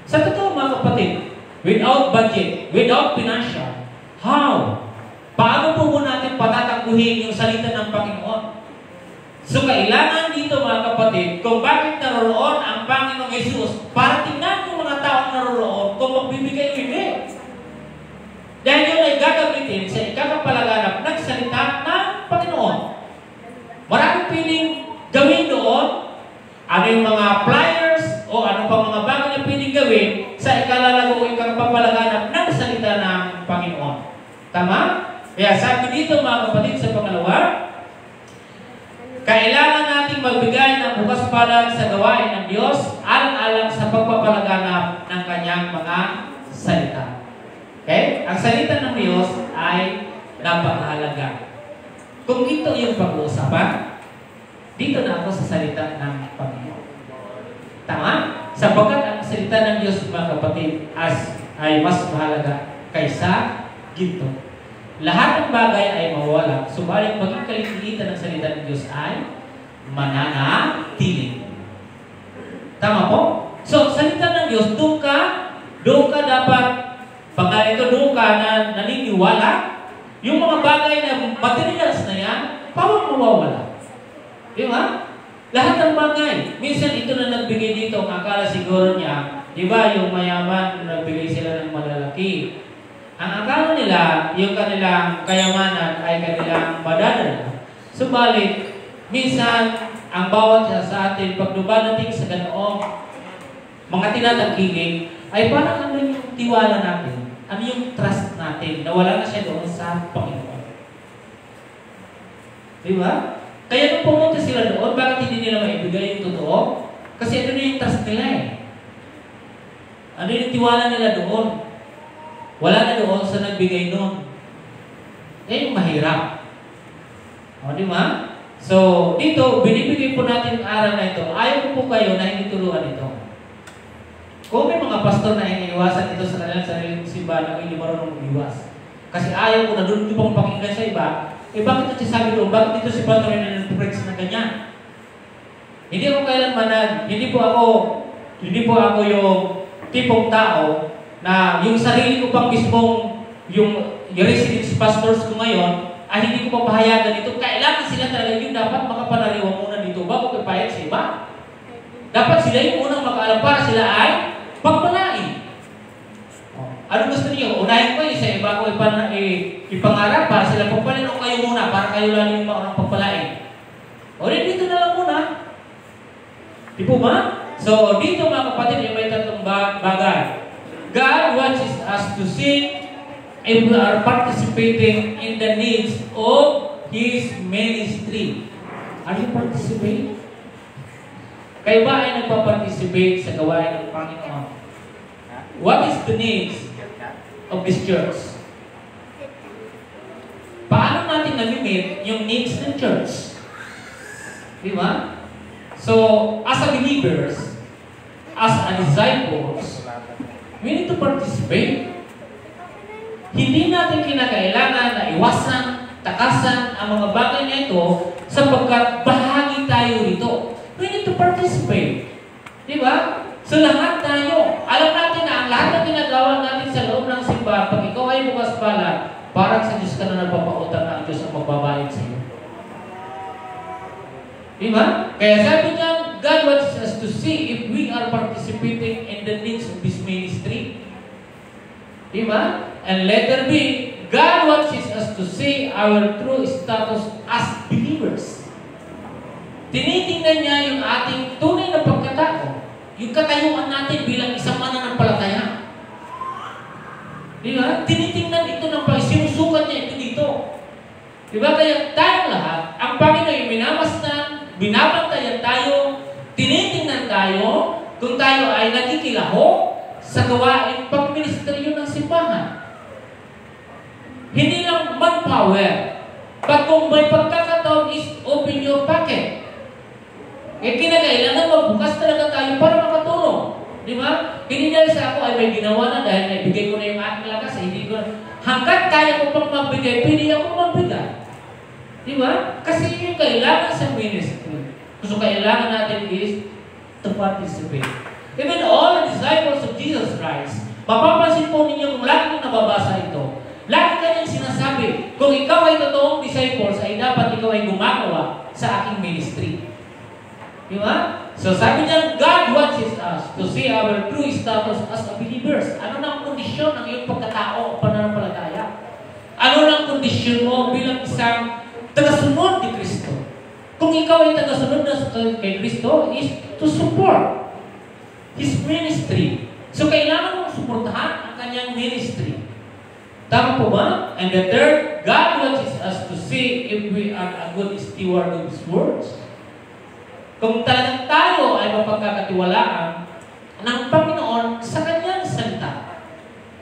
Sa totoo, mga kapatid, without budget, without financial, how? Paano po natin patatakbuhin yung salita ng Panginoon? So, kailangan dito, mga kapatid, kung bakit naroon ang Panginoong Jesus, para tingnan yung mga taong naroon kung magbibigay o hindi. Dahil yun ay gagamitin sa ikakapalaganap ng salita ng Panginoon. Maraming piling gawin doon, ano yung mga flyers o ano pang mga bagay na piling gawin sa ikalalago o ikakapalaganap ng salita ng Panginoon. Tama? Kaya sabi dito, mga kapatid, sa pangalawa, kailangan nating magbigay ng bukas palad sa gawain ng Diyos alang-alang sa pagpapalaganap ng kanyang mga salita. Okay? Ang salita ng Diyos ay napakahalaga. Kung ito yung pag-uusapan, dito na ako sa salita ng Panginoon. Tama? Sapagkat ang salita ng Diyos, mga kapatid, ay mas mahalaga kaysa ginto. Lahat ng bagay ay mawawala, subalit maging kalilitan ng salita ng Diyos ay mananatili. Tama po? So, salita ng Diyos, doon ka dapat, pagka ito doon ka na naniniwala, yung mga bagay na materials na yan, parang mawawala. Di ba? Lahat ng bagay. Minsan ito na nagbigay dito, akala siguro niya, di ba, yung mayaman, nagbigay sila ng malalaki. Ang akala nila, yung kanilang kayamanan ay kanilang madadala. Subalit, minsan, ang bawat isa sa atin, pag dumadating sa ganoong mga tinatangkiling, ay parang ano yung tiwala natin, ano yung trust natin, na wala na siya doon sa Panginoon. Di ba? Kaya nung pumunta sila doon, bakit hindi nila maibigay yung totoo? Kasi ano yung trust nila eh. Ano yung tiwala nila doon? Wala na doon sa nagbigay noon. Yan yung mahirap. O, di ba? So, dito, binibigay po natin ang aral na ito. Ayaw po kayo na hindi turuan ito. Kung may mga pastor na iniiwasan ito sa kanilang sariling simbahan na hindi marunong mag-iwas. Kasi ayaw ko na doon yung pang pakinggan sa iba, bakit ito sabi doon? Bakit dito si pastor na nag-preach na ganyan? Hindi ako kailanman hindi po ako yung tipong tao na yung sarili ko pang mismong yung residence pastors ko ngayon ay hindi ko papahayagan ito. Kailangan sila talaga yung dapat makapanariwang muna dito bago kapayag sa iba. Dapat sila yung unang makaalam para sila ay pagpalain. Ano gusto niyo? Unahin ko yung sa iba ko ipangarap para sila pagpalain o kayo muna para kayo lang yung maunang pagpalain. O dito na lang muna. Di po ba? So dito, mga kapatid, may tatlong bagay. God wants us to see if we are participating in the needs of His ministry. Are you participating? Kayo ba ay nagpa-participate sa gawain ng Panginoon? What is the needs of this church? Paano natin na-meet yung needs ng church? Di ba? So, as a believers, as a disciples, we need to participate. Hindi natin kinakailangan na iwasan, takasan ang mga bagay na ito sapagkat bahagi tayo rito. We need to participate. Di ba? So lahat tayo, alam natin na ang lahat ng ginagawa natin sa loob ng simbahan, pag ikaw ay bukas pala, parang sa Diyos ka na nagpapautang na ang Diyos ang magbabayad sa iyo. Di ba? Kaya sabi niya, God wants us to see if we are participating in the needs of His ministry. Di ba? And letter B, God wants us to see our true status as believers. Tinitingnan niya yung ating tunay na pagkatao. Yung katayuan natin bilang isang mananampalataya. Di ba? Tinitingnan ito ng sinusukat niya ito dito. Di ba? Kaya tayong lahat, ang Panginoon ay minamasdan, binabantayan tayo ay nakikilaho sa gawain pagministeryo ng simbahan. Hindi lang manpower, but kung may pagkakataon is open your pocket. Kinakailangan magbukas talaga tayo para makatulong. Di ba? Hindi dahil sa ako ay may ginawa na dahil naibigay ko na yung aking lakas, hindi ko na. Hanggat kaya ko pang magbigay, pwede ako magbigay. Di ba? Kasi yung kailangan sa ministry. So kailangan natin is to participate. Even all the disciples of Jesus Christ, mapapansin po ninyo kung lagi nyo nababasa ito, lagi kanyang sinasabi, kung ikaw ay totoong disciples, ay dapat ikaw ay gumagawa sa aking ministry. Di ba? So sabi niya, God watches us to see our true status as a believers. Ano na ang kondisyon ng iyong pagkatao o pananampalataya? Ano na ang kondisyon mo bilang isang tagasunod ni Kristo? Kung ikaw ay tagasunod na kay Kristo, is to support His ministry. So kailangan mong suportahan ang kanyang ministry. Tama po ba? And the third, God watches us to see if we are a good steward of His words. Kung talagang tayo ay mapagkakatiwalaan ng Panginoon sa kanyang salita.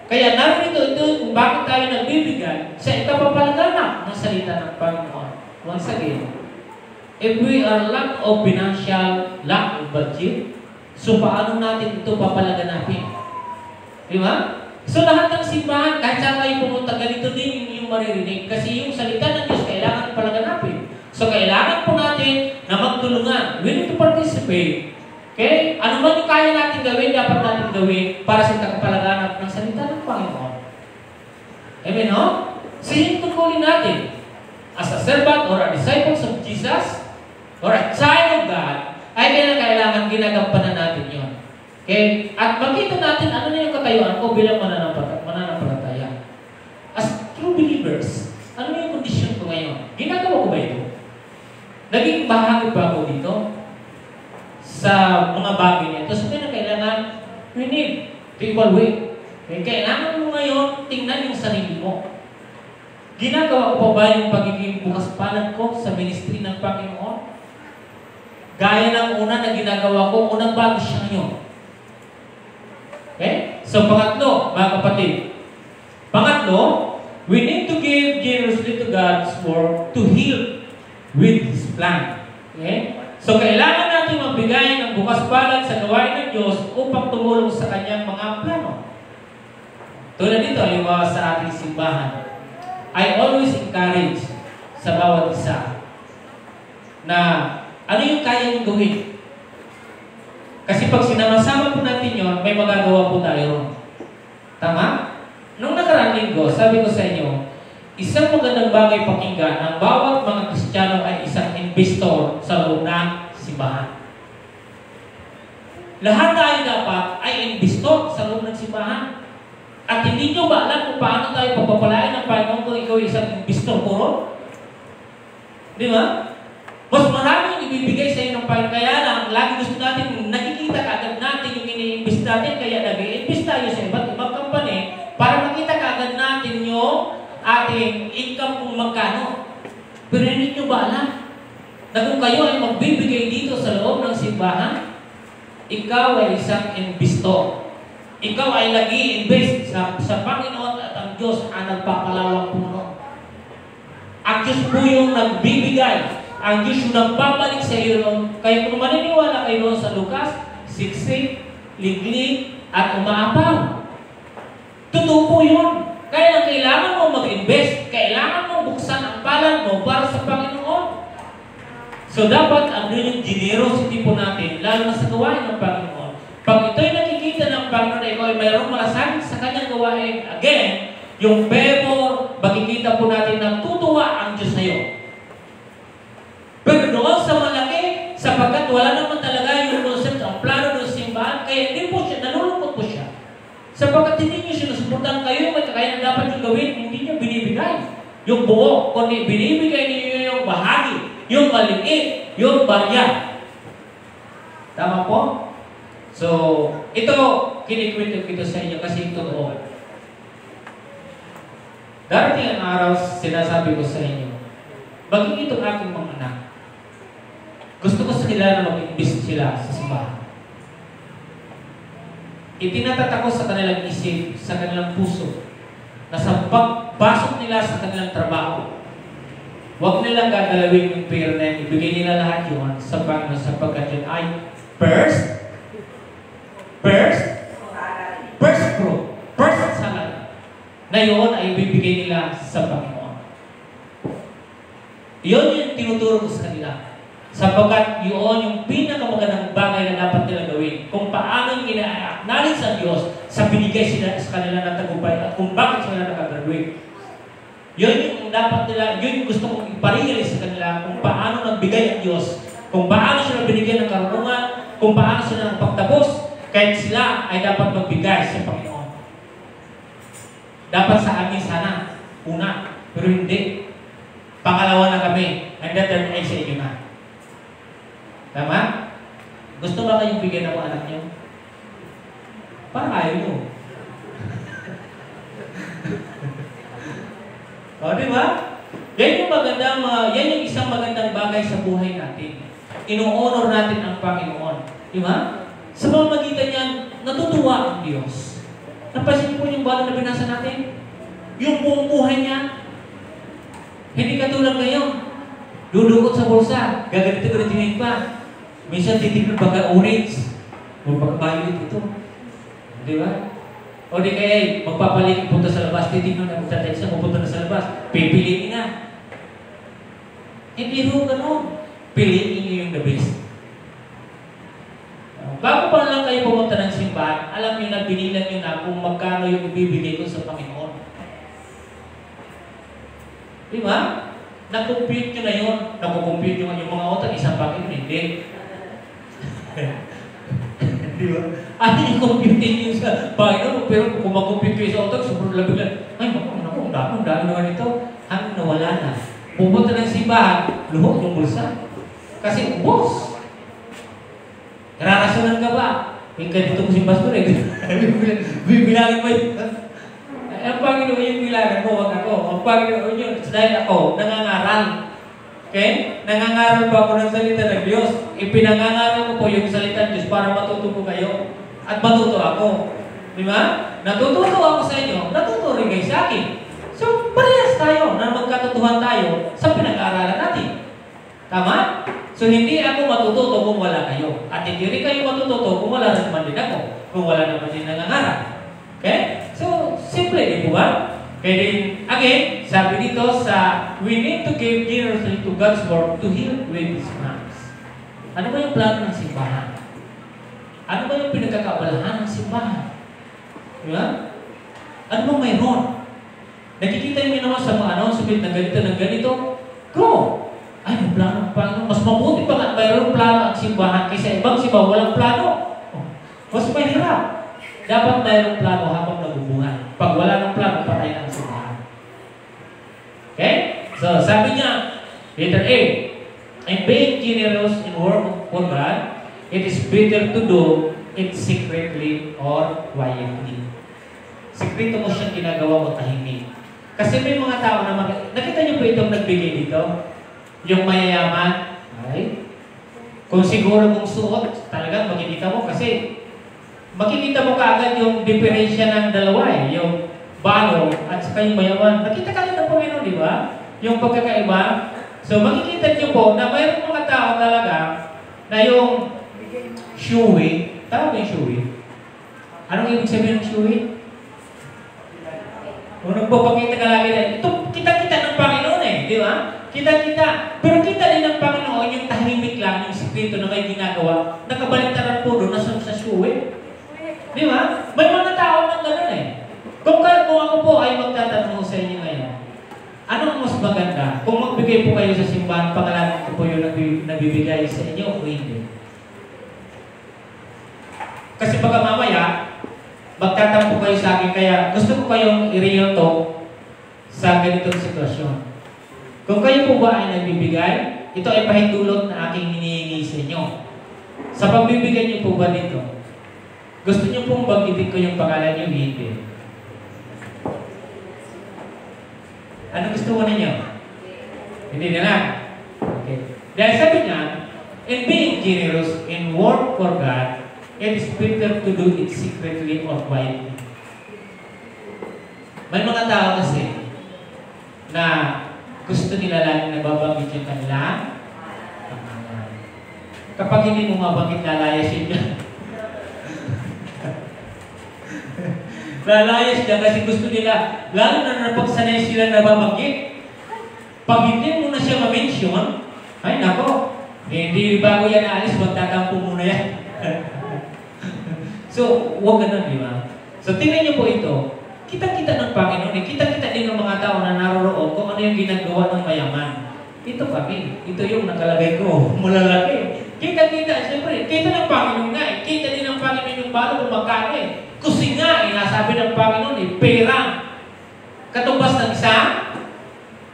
Kaya narito ito kung bakit tayo nagbibigay sa ikapapalaganap ng salita ng Panginoon. Once again, if we are lack of financial, lack of budget, so paano natin ito papalaganapin? Di ba? So lahat ng simbahan, kahit saan kayo pumunta, ganito din yung maririnig. Kasi yung salita ng Diyos kailangan palaganapin. So kailangan po natin na magtulungan. We need to participate. Okay? Ano man yung kaya natin gawin, dapat natin gawin para sa tagapalaganap ng salita ng Panginoon. Amen, no? So yung tungkulin natin as a servant or a disciple of Jesus or a child of God, ay kailangan ginagampanan natin yun. Okay? At makita natin ano na yung katayuan ko bilang mananampalataya. As true believers, ano yung kondisyon ko ngayon? Ginagawa ko ba ito? Naging bahagi ba ako dito sa mga bagay nito? So kailangan, we need to evaluate. Okay? Kailangan mo ngayon tingnan yung sarili mo. Ginagawa ko pa ba yung pagiging bukas palad ko sa ministry ng Panginoon? Gaya ng una na ginagawa ko, unang bago siya ngayon. Okay? So pangatlo, mga kapatid. Pangatlo, we need to give generously to God's work to heal with His plan. Okay? So kailangan natin magbigay ng bukas palad sa gawain ng Diyos upang tumulong sa kanyang mga plano. Tulad dito, yung mga sa ating simbahan. I always encourage sa bawat isa na ano yung kaya nyo gawin. Kasi pag sinama-sama po natin yun, may magagawa po tayo. Tama? Nung nakarang linggo, sabi ko sa inyo, isang magandang bagay pakinggan, ang bawat mga Kristiyano ay isang investor sa loob ng simbahan. Lahat tayo dapat ay investor sa loob ng simbahan. At hindi nyo ba alam kung paano tayo papapalain ng Panginoon kung ikaw ay isang investor puro? Di ba? Mas maraming ibibigay sa inyo ng Panginoon. Kaya lang, lagi gusto natin, nakikita kaagad natin yung ini-invest natin, kaya nag-i-invest tayo sa iba't ibang company para makita kaagad natin yung ating income kung magkano. Pero hindi nyo ba alam na kung kayo ay magbibigay dito sa loob ng simbahan, ikaw ay isang investor. Ikaw ay nag-i-invest sa Panginoon at ang Diyos ang nagpapalawak puno. Ang Diyos po yung nagbibigay. Ang Diyos yung nagpapalik sa iyo. Kaya kung maniniwala kayo sa Lucas, siksik, liglig, at umaapaw. Totoo po yun. Kaya kailangan mo mag-invest. Kailangan mo buksan ang palad mo para sa Panginoon. So dapat ang yung generosity po natin, lalo na sa gawain ng Panginoon. Pag ito'y nakikita ng Panginoon na ikaw ay mayroong malasakit sa kanyang gawain, again, yung favor, makikita po natin na tutuwa ang Diyos sa iyo. Pero doon sa malaki, sapagkat wala naman talaga yung concept, ang plano ng simbahan, kaya hindi po siya, nalulungkot po siya. Sapagkat hindi niyo sinusuportahan kayo, may kakayanan dapat yung gawin, hindi niyo binibigay. Yung buo, kundi binibigay niyo yung bahagi, yung maliit, yung barya. Tama po? So, ito, kinikwento ko sa inyo kasi ito totoo. Darating ang araw, sinasabi ko sa inyo, maging itong aking mga anak. Gusto ko sa nila na mag-invest sila sa simbahan. Itinatatakos sa kanilang isip, sa kanilang puso, na sa pagbasok nila sa kanilang trabaho, huwag nilang gagalawin yung pera na yun. Ibigay nila lahat yun sa Panginoon sapagkat yun ay first salad na yun ay ibibigay nila sa Panginoon. Yun yung tinuturo ko sa kanila. Sapagkat yun yung pinakamagandang bagay na dapat nila gawin. Kung paano ina-acknowledge sa Diyos sa binigay sila sa kanila ng tagumpay at kung bakit sila nakagraduate. Yun yung dapat nila, yun yung gusto kong iparealize sa kanila kung paano nagbigay ang Diyos, kung paano sila binigyan ng karunungan, kung paano sila nagpagtapos, kahit sila ay dapat magbigay sa Panginoon. Dapat sa amin sana, una, pero hindi. Pangalawa na kami, and that ay sa inyo na. Tama? Gusto ba kayong bigyan ako anak niyo? Parang ayaw nyo. O, di ba? Yan yung isang magandang bagay sa buhay natin. Ino-honor natin ang Panginoon. Di ba? Sa pamamagitan niyan, natutuwa ang Diyos. Napansin po yung bala na binasa natin? Yung buong buhay niya, hindi katulad ngayon. Dudukot sa bulsa, gaganito-ganitinin pa. Minsan titignan baka orange, o baka violet ito. Di ba? O di kaya magpapaligid punta sa labas, titignan na magtatext na pupunta na sa labas, pipiliin na. Hindi ho ganun. Piliin niyo yung the best. Bago pa lang kayo pumunta ng simbahan, alam niyo na binilan niyo na kung magkano yung ibibigay ko sa Panginoon. Di ba? Na-compute nyo na yun. Na-compute nyo yung mga otak, isang bakit hindi. Di ba? Ano yung compute nyo sa Panginoon? Pero kung mag-compute kayo sa otak, sobrang labig lang. Ay, ang dami naman ito. Hanggang nawala na. Pumunta ng simbahan, luhok yung bulsa. Kasi ubos. Nararasanan ka ba? Hingga dito ko si Pastor eh. Bibilangin mo yun. Ang Panginoon yung bilangan mo, wag ako. Ang Panginoon yun, dahil ako, nangangaral. Okay? Nangangaral pa ako ng salita ng Diyos. Ipinangangaral ko po yung salita ng Diyos para matuto po kayo. At matuto ako. Di ba? Natututo ako sa inyo, natuto rin kayo sa akin. So, parehas tayo na magkatutuhan tayo sa pinag-aaralan natin. Tama? So, hindi ako matututo kung wala kayo. At hindi rin kayo matututo kung wala naman din ako. Kung wala naman din nangangaral. Okay? So, simple, di po ba? Kaya din, again, sabi dito sa, we need to give generously to God's work to heal with His plans. Ano ba yung plano ng simbahan? Ano ba yung pinagkakabalahan ng simbahan? Di ba? Ano ba mayroon? Nakikita niyo naman sa mga announcement na ganito ng ganito, go! Ay, may plano ng Panginoon. Mas mabuti pa nga mayroong plano ang simbahan kaysa ibang simbahan walang plano. Mas mahirap. Dapat mayroong plano habang nabubuhay. Pag wala ng plano, patay na ang simbahan. Okay? So, sabi niya, letter A, in being generous in work for God, it is better to do it secretly or quietly. Sekreto mo siyang ginagawa mo tahimik. Kasi may mga tao na nakita niyo po itong nagbigay dito? Yung mayayaman, right? Kung siguro mong suot, talagang makikita mo kasi makikita mo kaagad yung diferensya ng dalawa eh. Yung balo at saka yung mayaman. Nakita ka rin ng Panginoon, di ba? Yung pagkakaiba. So makikita niyo po na mayroong mga tao talaga na yung showy. Tama ba yung showy? Anong ibig sabihin ng showy? Kung nagpapakita ka lagi na, ito, kita-kita ng Panginoon eh. Di ba? Kita-kita. Pero kita din ng Panginoon yung tahimik lang, yung sikreto na may ginagawa. Nakabaliktaran po doon, nasa sa showy. Di ba? May mga tao nang gano'n eh. Kung ako po ay magtatanong sa inyo ngayon, ano ang mas maganda? Kung magbigay po kayo sa simbahan, pangalanan ko po yung nabibigay sa inyo o hindi? Kasi baka mamaya, magtatampo kayo sa akin, kaya gusto ko kayong i-real talk sa ganitong sitwasyon. Kung kayo po ba ay nagbibigay, ito ay pahintulot na aking hinihingi sa inyo. Sa pagbibigay niyo po ba dito, gusto niyo pong banggitin ko yung pangalan niyo, hindi? Ano gusto mo ninyo? Hindi na lang. Okay. Dahil sabi niya, in being generous in work for God, it is better to do it secretly or quietly. May mga tao kasi na gusto nila laging nababanggit yung kanilang pangalan. Kapag hindi mo mabanggit, lalayas yun dyan. Lalayas dyan kasi gusto nila, lalo na napagsanay sila nababanggit. Pag hindi mo na siya ma-mention, ay nako, hindi bago yan aalis, magtatampo muna yan. So, huwag ganun, di ba? So, tingnan niyo po ito. Kita-kita ng Panginoon, kita-kita din ng mga tao na naroroon kung ano yung ginagawa ng mayaman. Ito kami, ito yung nakalagay ko, malalaki. Kita-kita, siyempre, kita ng Panginoon nga eh. Kita din ng Panginoon yung balo kung magkano eh. Kasi nga eh, nasabi ng Panginoon eh, pera. Katumbas ng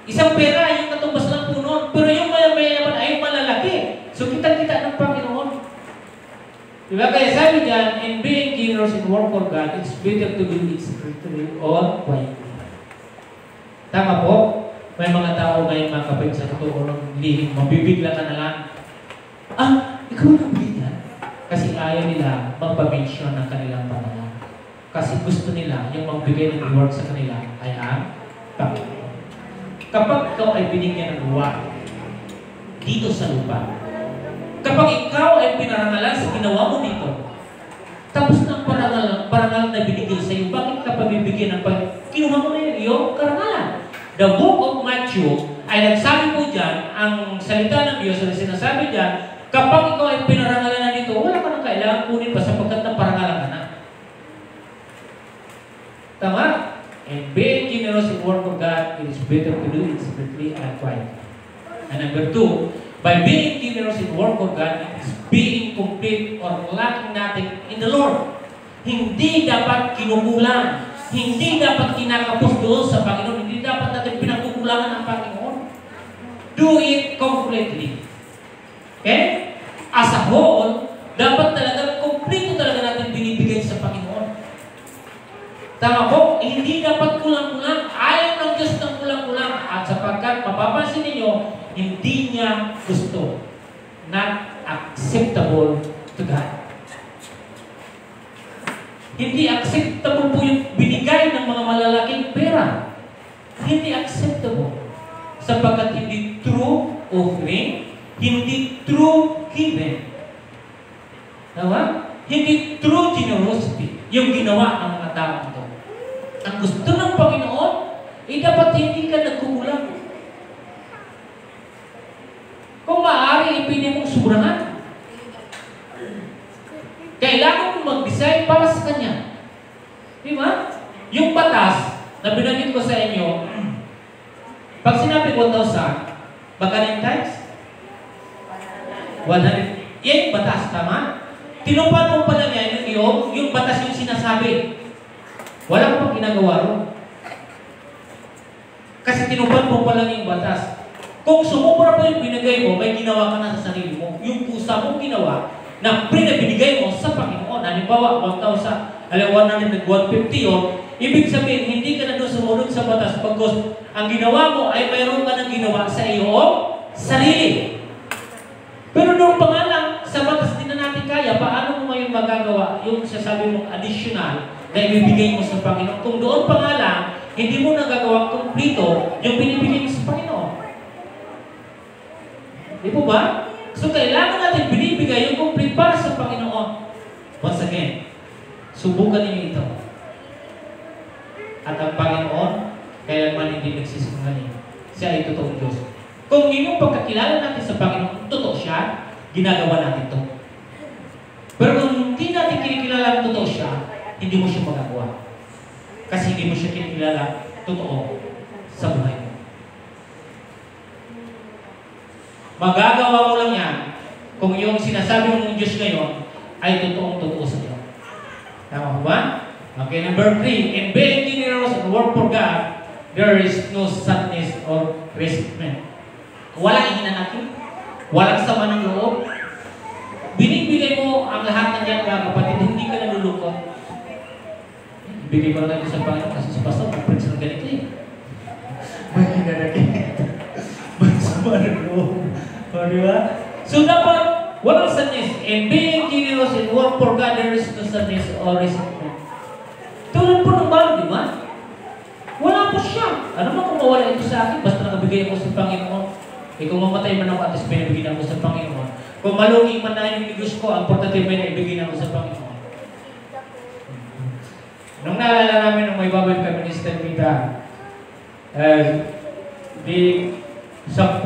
isang pera, yung katumbas ng puno. Pero yung mayaman ay malalaki. So kita-kita ng Panginoon. Diba? Kaya sabi diyan, in being generous in work for God, it's better to do it secretly or quietly. Tama po? May mga tao ngayon mga kapit sa totoo ng lihim, mabibigla ka na lang. Ikaw na bigyan. Kasi ayaw nila magpamention ng kanilang pangalan. Kasi gusto nila yung magbigay ng reward sa kanila ay ang Panginoon. Kapag ikaw ay binigyan ng reward dito sa lupa, kapag ikaw ay pinarangalan sa ginawa mo dito, tapos ng parangal na binigay sa iyo, bakit ka pabibigyan ng kinuha mo na yung iyong karangalan? The book of Matthew ay nagsabi po dyan, ang salita ng Diyos ay sinasabi dyan, kapag ikaw ay pinarangalan na dito, wala ka nang kailangan kunin pa sapagkat na parangalan ka na. Tama? And being generous in work of God, it is better to do it secretly and quietly. And number 2, by being generous in work of God, it is being complete or lacking nothing in the Lord. Hindi dapat kinukulang. Hindi dapat kinakapos doon sa Panginoon. Hindi dapat natin pinagkukulangan ng Panginoon. Do it completely. Okay? As a whole, dapat talaga kompleto talaga natin binibigay sa Panginoon. Tama po? Hindi dapat kulang-kulang. Ayaw ng Diyos ng kulang-kulang. At sapagkat mapapansin ninyo, hindi niya gusto. Not acceptable to God. Hindi acceptable po yung binigay ng mga malalaking pera. Hindi acceptable. Sapagkat hindi true offering, hindi true giving. Tama? Hindi true generosity yung ginawa ng mga tao ito. Ang gusto ng Panginoon, dapat hindi ka nagkukulang. Kung maaari, ipili mong sobrahan. Kailangan mong mag-decide para sa Kanya. Di ba? Yung batas na binanggit ko sa inyo, pag sinabi 1,000, baka 9 times? 100. Yan yung batas, tama? Tinupad mo pa lang yan yung batas yung sinasabi. Wala ko pang ginagawa ron. Kasi tinupad mo pa lang yung batas. Kung sumubra pa yung binigay mo, may ginawa ka na sa sarili mo. Yung kusa mong ginawa, na binigay mo sa Panginoon. Halimbawa, 1,000, 150 yun, ibig sabihin, hindi ka na doon sumunod sa batas pagkos ang ginawa mo ay mayroon ka ng ginawa sa iyong sarili. Pero doon pa nga lang, sa batas din na natin kaya, paano mo ngayon magagawa yung sasabi mong additional na ibibigay mo sa Panginoon? Kung doon pa nga lang, hindi mo nagagawa kumplito yung binibigay mo sa Panginoon. Di po ba? So, kailangan natin binibigay yung complete para sa Panginoon. Once again, subukan ninyo ito. At ang Panginoon, kailanman hindi nagsisinungaling. Siya ay totoong Diyos. Kung yung pagkakilala natin sa Panginoon, totoo siya, ginagawa natin ito. Pero kung hindi natin kinikilala totoo siya, hindi mo siya magagawa. Kasi hindi mo siya kinikilala totoo sa buhay mo. Magagawa mo lang yan kung yung sinasabi mong Diyos ngayon ay totoong-totoo sa iyo. Tama ba? Okay, number 3. In being generous and work for God, there is no sadness or resentment. Walang hinanakit. Walang sama ng loob. Binibigay mo ang lahat ng yan, mga kapatid, hindi ka nalulungkot. Ibigay ko lang natin sa Panginoon kasi sa pastor, mag-preach ng ganito eh. May hinanakit. May sama ng loob. O, di ba? So, dapat Walang sadness. And being generous in work for God, there is no sadness or resentment. Tulad po ng balo, di ba? Wala po siya. Ano man kung mawala ito sa akin, basta nakabigay ako sa Panginoon. Kung mamatay man ako at least pinabigyan ako sa Panginoon. Kung malunging man na yung negosyo ko, ang importante man na ibigay ako sa Panginoon. Nung naalala namin nung may Bible kami ni Sister Mita, di 10.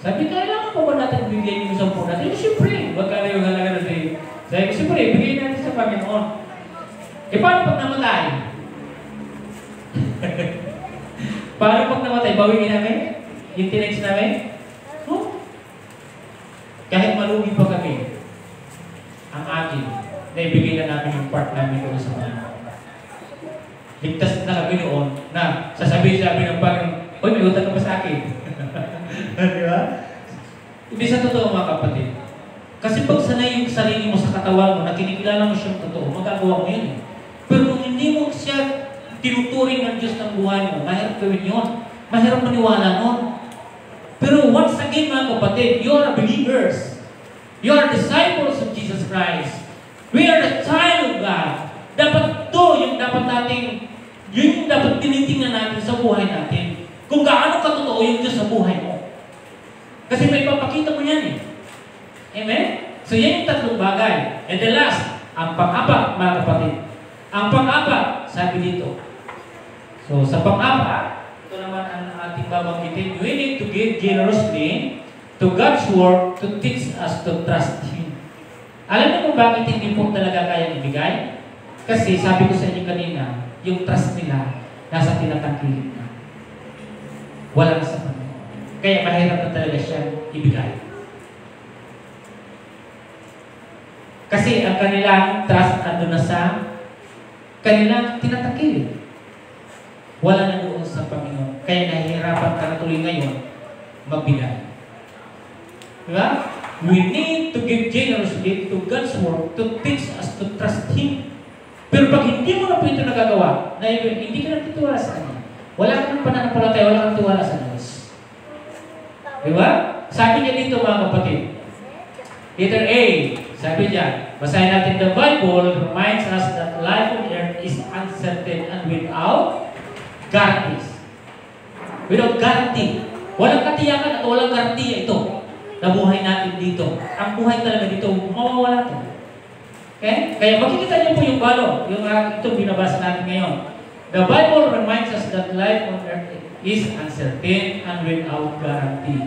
Sabi, kailangan pa ba natin bigyan yung 10 natin? Siyempre, magkala yung halaga natin. Sabi, siyempre, bigay natin sa Panginoon. E paano pag namatay? Paano pag namatay? Bawin namin? Yung tinex namin? No? Kahit malugi pa kami, ang akin, naibigay na namin yung part namin doon sa Panginoon. Ligtas na kami noon na sasabihin ng Panginoon, "Uy, may utang ka pa sa akin." Di ba? Hindi sa totoo mga kapatid. Kasi pag sanay yung sarili mo sa katawan mo, na kinikilala mo siyang totoo, magagawa mo yun. Pero kung hindi mo siya tinuturing ng Diyos ng buhay mo, mahirap gawin yun. Mahirap maniwala nun. Pero once again mga kapatid, you are believers. You are disciples of Jesus Christ. We are the child of God. Dapat to yung dapat natin, yun yung dapat tinitingnan natin sa buhay natin. Kung gaano katotoo yung Diyos sa buhay mo. Kasi may papakita mo yan eh. Amen? So yan yung tatlong bagay. And the last, ang pang-apat mga kapatid. Ang pang-apat, sabi dito. So sa pang-apat, ito naman ang ating babanggitin. We need to give generously to God's work to teach us to trust Him. Alam niyo kung bakit hindi po talaga kayang ibigay? Kasi sabi ko sa inyo kanina, yung trust nila nasa tinatangkilik na. Wala na sa Panginoon. Kaya mahirap na talaga siya ibigay. Kasi ang kanilang trust ando na sa kanilang tinatangkilik. Wala na doon sa Panginoon. Kaya nahihirapan ka na tuloy ngayon magbigay. Diba? We need to give generously to God's work to teach us to trust Him. Pero pag hindi mo na po ito nagagawa, na hindi ka nagtitiwala sa Kanya, wala ka ng pananampalataya, wala kang tiwala sa Diyos. Diba? Sabi niya dito mga kapatid, letter A, sabi niya, basahin natin the Bible reminds us that life on earth is uncertain and without guarantees. Without guarantee. Walang katiyakan at walang garantiya ito na buhay natin dito. Ang buhay talaga dito, mawawala ito. Okay? Kaya makikita niyo po yung balo, yung itong binabasa natin ngayon. The Bible reminds us that life on earth is uncertain and without guarantee.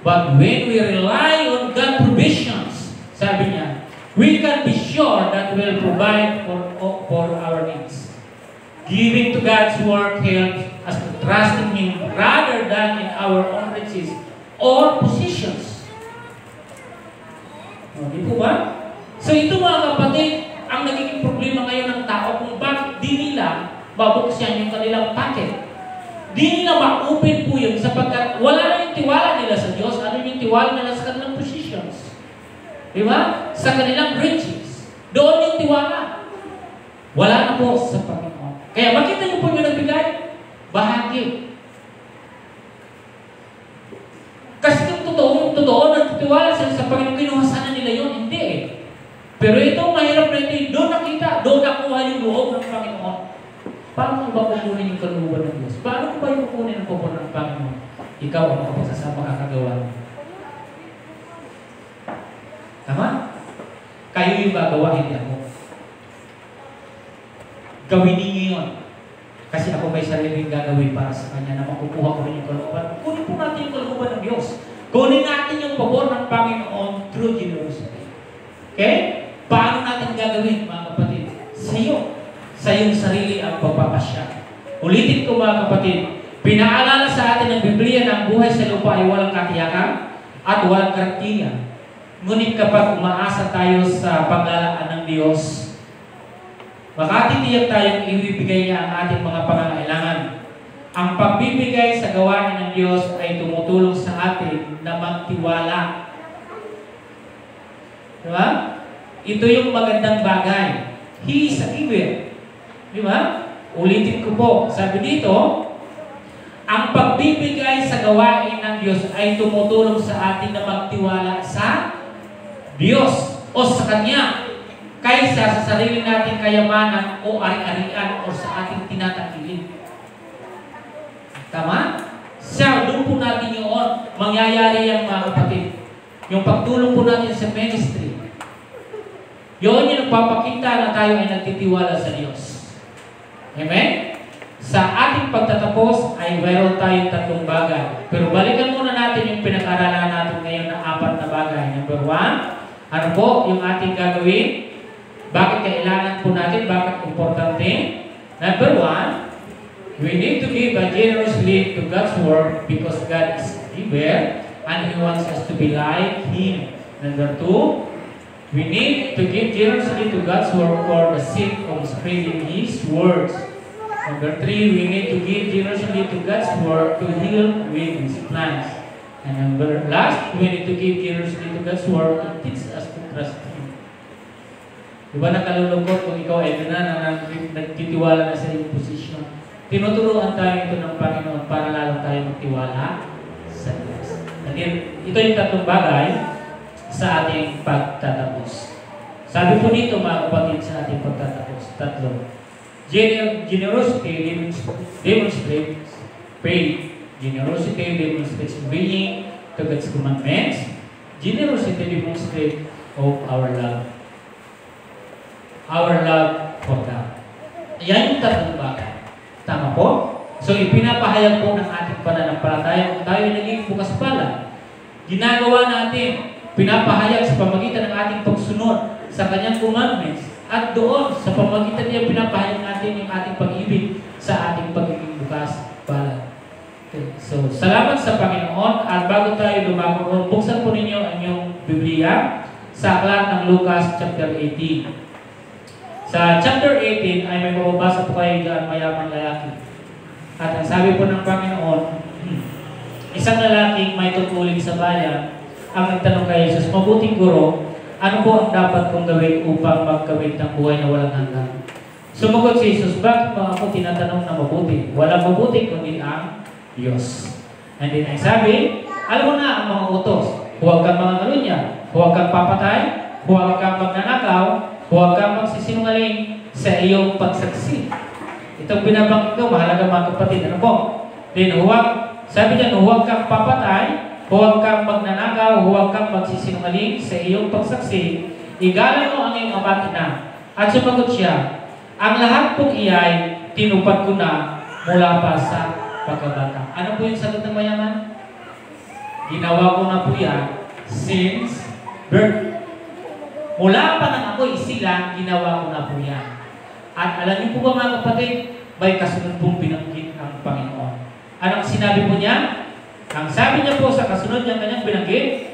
But when we rely on God's provisions, sabi niya, we can be sure that we'll provide for our needs. Giving to God's work helps us to trust in Him rather than in our own riches or positions. Di po ba? So ito mga kapatid, ang nagiging problema ngayon ng tao kung bakit di nila babuksan yung kanilang packet. Di nila ma-open po yun sapagkat wala na yung tiwala nila sa Diyos. Ano yung tiwala nila sa kanilang positions? Di ba? Sa kanilang riches. Doon yung tiwala. Wala na po sa Panginoon. Kaya makita niyo po yung nagbigay, bahagi. Kasi kung totoo, nagtitiwala sila sa Panginoon, kinuha sana nila yun. Hindi eh. Pero itong mahirap na ito, doon nakita, doon nakuha yung loob ng Panginoon. Paano ba kukunin yung kalooban ng Diyos? Paano ba yung kukunin ang pupunan ng Panginoon? Ikaw ang makapagsasama kakagawa mo. Tama? Kayo yung gagawa, hindi ako. Gawin ninyo yun. Kasi ako may sariling gagawin para sa Kanya na makukuha ko rin yung kalooban. Kunin po natin yung kalooban ng Diyos. Kunin natin yung pabor ng Panginoon through generosity. Okay? Paano natin gagawin, mga kapatid? Sa iyo. Sa iyong sarili ang pagpapasya. Ulitin ko mga kapatid, pinaalala sa atin ng Biblia na ang buhay sa lupa ay walang katiyakan at walang garantiya. Ngunit kapag umaasa tayo sa paglalaan ng Diyos, makatitiyak tayong ibibigay niya ang ating mga pangangailangan. Ang pagbibigay sa gawain ng Diyos ay tumutulong sa atin na magtiwala. Diba? Ito yung magandang bagay. He is a giver. Diba? Ulitin ko po. Sabi dito, ang pagbibigay sa gawain ng Diyos ay tumutulong sa atin na magtiwala sa Diyos o sa Kanya kaysa sa sarili nating kayamanan o ari-arian o sa ating tinatakilin. Tama? Siya, doon po natin yun. Mangyayari yan mga kapatid. Yung pagtulong po natin sa ministry. Yun yung nagpapakita na tayo ay nagtitiwala sa Diyos. Amen? Sa ating pagtatapos ay mayroon tayong 3 bagay. Pero balikan muna natin yung pinag-aralan natin ngayon na 4 na bagay. Number 1, ano po yung ating gagawin? Bakit kailangan po natin? Bakit importante? Number 1, we need to give generously to God's work because God is a giver and He wants us to be like Him. Number 2, we need to give generously to God's work for the sake of spreading His words. Number 3, we need to give generously to God's work to heal with His plans. And last, we need to give generously to God's work to teach us to trust Him. Diba nakalulungkot kung ikaw ay nagtitiwala na sa iyong posisyon? Tinuturuan tayo ito ng Panginoon para lalo tayo magtiwala sa Diyos. Ito yung 3 bagay sa ating pagtatapos. Sabi po dito mga kapatid sa ating pagtatapos, 3. Generosity demonstrates faith. Generosity demonstrates obeying to God's commandments. Generosity demonstrates of our love. Our love for God. Yan yung 3 bagay. Tama po? So, ipinapahayag po ng ating pananampalataya kung tayo naging bukas pala. Ginagawa natin, pinapahayag sa pamagitan ng ating pagsunod sa Kanyang commandments at doon sa pamagitan niya pinapahayag natin yung ating pag-ibig sa ating pagiging bukas pala. Okay. So, salamat sa Panginoon at bago tayo lumako, buksan po ninyo ang inyong Biblia sa aklat ng Lucas chapter 18. Sa chapter 18 ay may mababasa po kayo dyan mayamang lalaki. At ang sabi po ng Panginoon, isang lalaking may tutuling sa bayan ang nagtanong kay Jesus, mabuting guro, ano po ang dapat kong gawin upang magkawit ng buhay na walang hanggan? Sumagot si Jesus, bakit mo ako tinatanong na mabuti? Walang mabuti kundi ang Diyos. And then ay sabi, alam mo na ang mga utos. Huwag kang mga kalunya, huwag kang papatay, huwag kang magnanakaw, huwag kang magsisinungaling sa iyong pagsaksi. Itong binabanggit ko, mahalaga mga kapatid. Ano po? Then sabi niya, huwag kang papatay, huwag kang magnanakaw, huwag kang magsisinungaling sa iyong pagsaksi. Igalang mo ang iyong ama at ina. At sumagot siya, ang lahat pong iyay, tinupad ko na mula pa sa pagkabata. Ano po yung sagot ng mayaman? Ginawa ko na po yan since birth. Mula pa nang ako isilang, ginawa ko na po yan. At alam niyo po ba mga kapatid, may kasunod pong binanggit ang Panginoon. Anong sinabi po niya? Ang sabi niya po sa kasunod niya kanyang binanggit,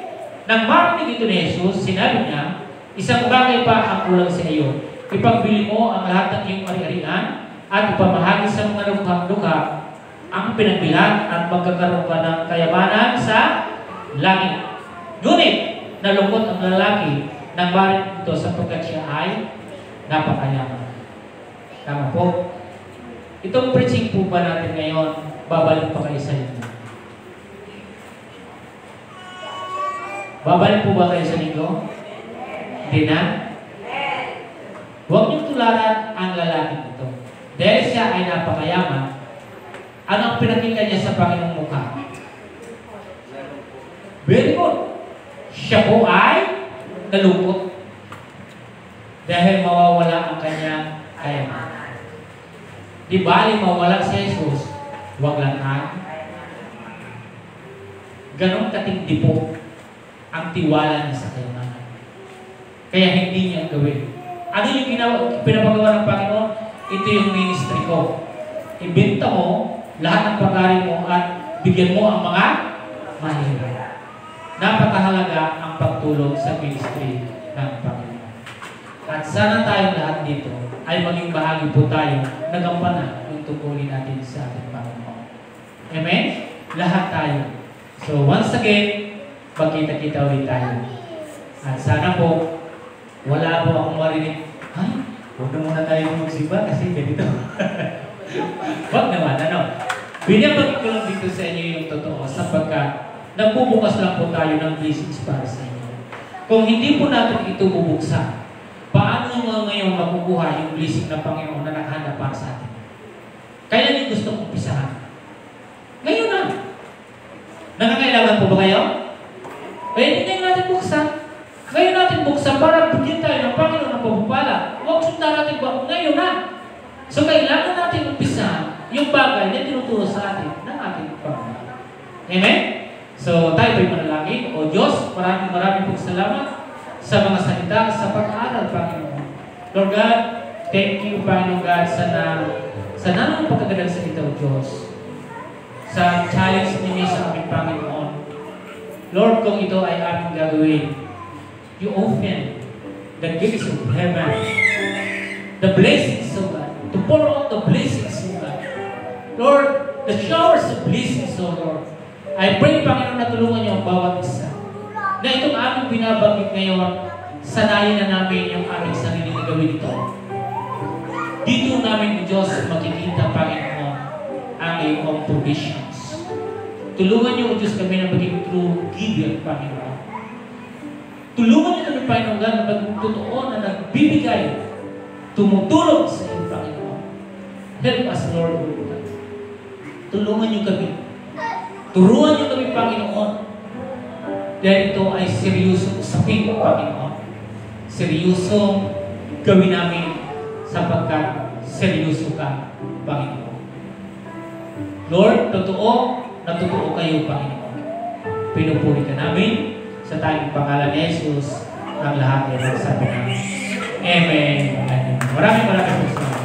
nang marinig ito ni Jesus, sinabi niya, isang bagay pa ang kulang sa iyo. Ipagbili mo ang lahat ng iyong ari-arian at ipamahagi sa mga lukhang-lukha ang pinagbilan at magkakaroon ka ng kayamanan sa langit. Ngunit, nalungkot ang lalaki nang marinig ito sapagkat siya ay napakayaman. Tama po. Itong preaching po ba natin ngayon, babalik pa kayo sa inyo? Babalik po ba kayo sa linggo? Hindi na? Huwag niyong tularan ang lalaki ito. Dahil siya ay napakayaman, ano ang pinakita niya sa Panginoong mukha? Very good. Siya po ay nalungkot. Dahil mawawala ang kanyang kayamanan. Di bali mawala si Jesus, huwag lang ang ganun katindi po ang tiwala niya sa kayamanan. Kaya hindi niya gawin. Ano yung pinapagawa ng Panginoon? Ito yung ministry ko. Ibenta mo lahat ng pag-ari mo at bigyan mo ang mga mahirap. Napakahalaga ang pagtulong sa ministry ng Panginoon. At sana tayong lahat dito ay maging bahagi po tayo na gampanan yung tungkulin natin sa ating Panginoon. Amen? Lahat tayo. So once again, magkita-kita ulit tayo. At sana po, wala po akong marinig, ay, huwag na muna tayo magsimba kasi ganito. Huwag naman, ano? Binabagin ko lang dito sa inyo yung totoo sapagkat nagbubukas lang po tayo ng blessings para sa inyo. Kung hindi po natin ito bubuksan, paano nga ngayon makukuha yung blessing ng Panginoon na nakahanda para sa atin? Kaya niyo gusto kong umpisahan. Ngayon na. Nakakailangan po ba kayo? Kaya hindi natin buksan. Ngayon natin buksan para bigyan tayo ng Panginoon ng pagpapala. Huwag sundan natin ba? Ngayon na. So kailangan natin umpisahan yung bagay na tinuturo sa atin ng ating Panginoon. Amen? So tayo po'y manalangin. O Diyos, maraming pong salamat sa mga salita, sa pag-aaral, Panginoon. Lord God, thank you, Panginoon God, sa nanong pagkagalang salita, O Diyos. Sa challenge ninyo sa aming Panginoon. Lord, kung ito ay aming gagawin, you open the gates of heaven, the blessings of God, to pour out the blessings of God. Lord, the showers of blessings, O Lord. I pray, Panginoon, na tulungan niyo ang bawat isa. Na itong aming binabanggit ngayon, sanayin na namin yung aming sarili na gawin ito. Dito namin, O Diyos, makikita, Panginoon, ang iyong provisions. Tulungan niyo, O Diyos, kami na maging true giver, Panginoon. Tulungan niyo kami, Panginoon, na maging totoo na nagbibigay, tumutulong sa iyo, Panginoon. Help us, Lord. Tulungan niyo kami. Turuan niyo kami, Panginoon. Dahil ito ay seryosong usapin, Panginoon. Seryosong gawin namin sapagkat seryoso ka, Panginoon. Lord, totoo na totoo kayo, Panginoon. Pinupuri ka namin sa tayong pangalan ni Jesus ang lahat ay nagsabi namin. Amen. Maraming salamat.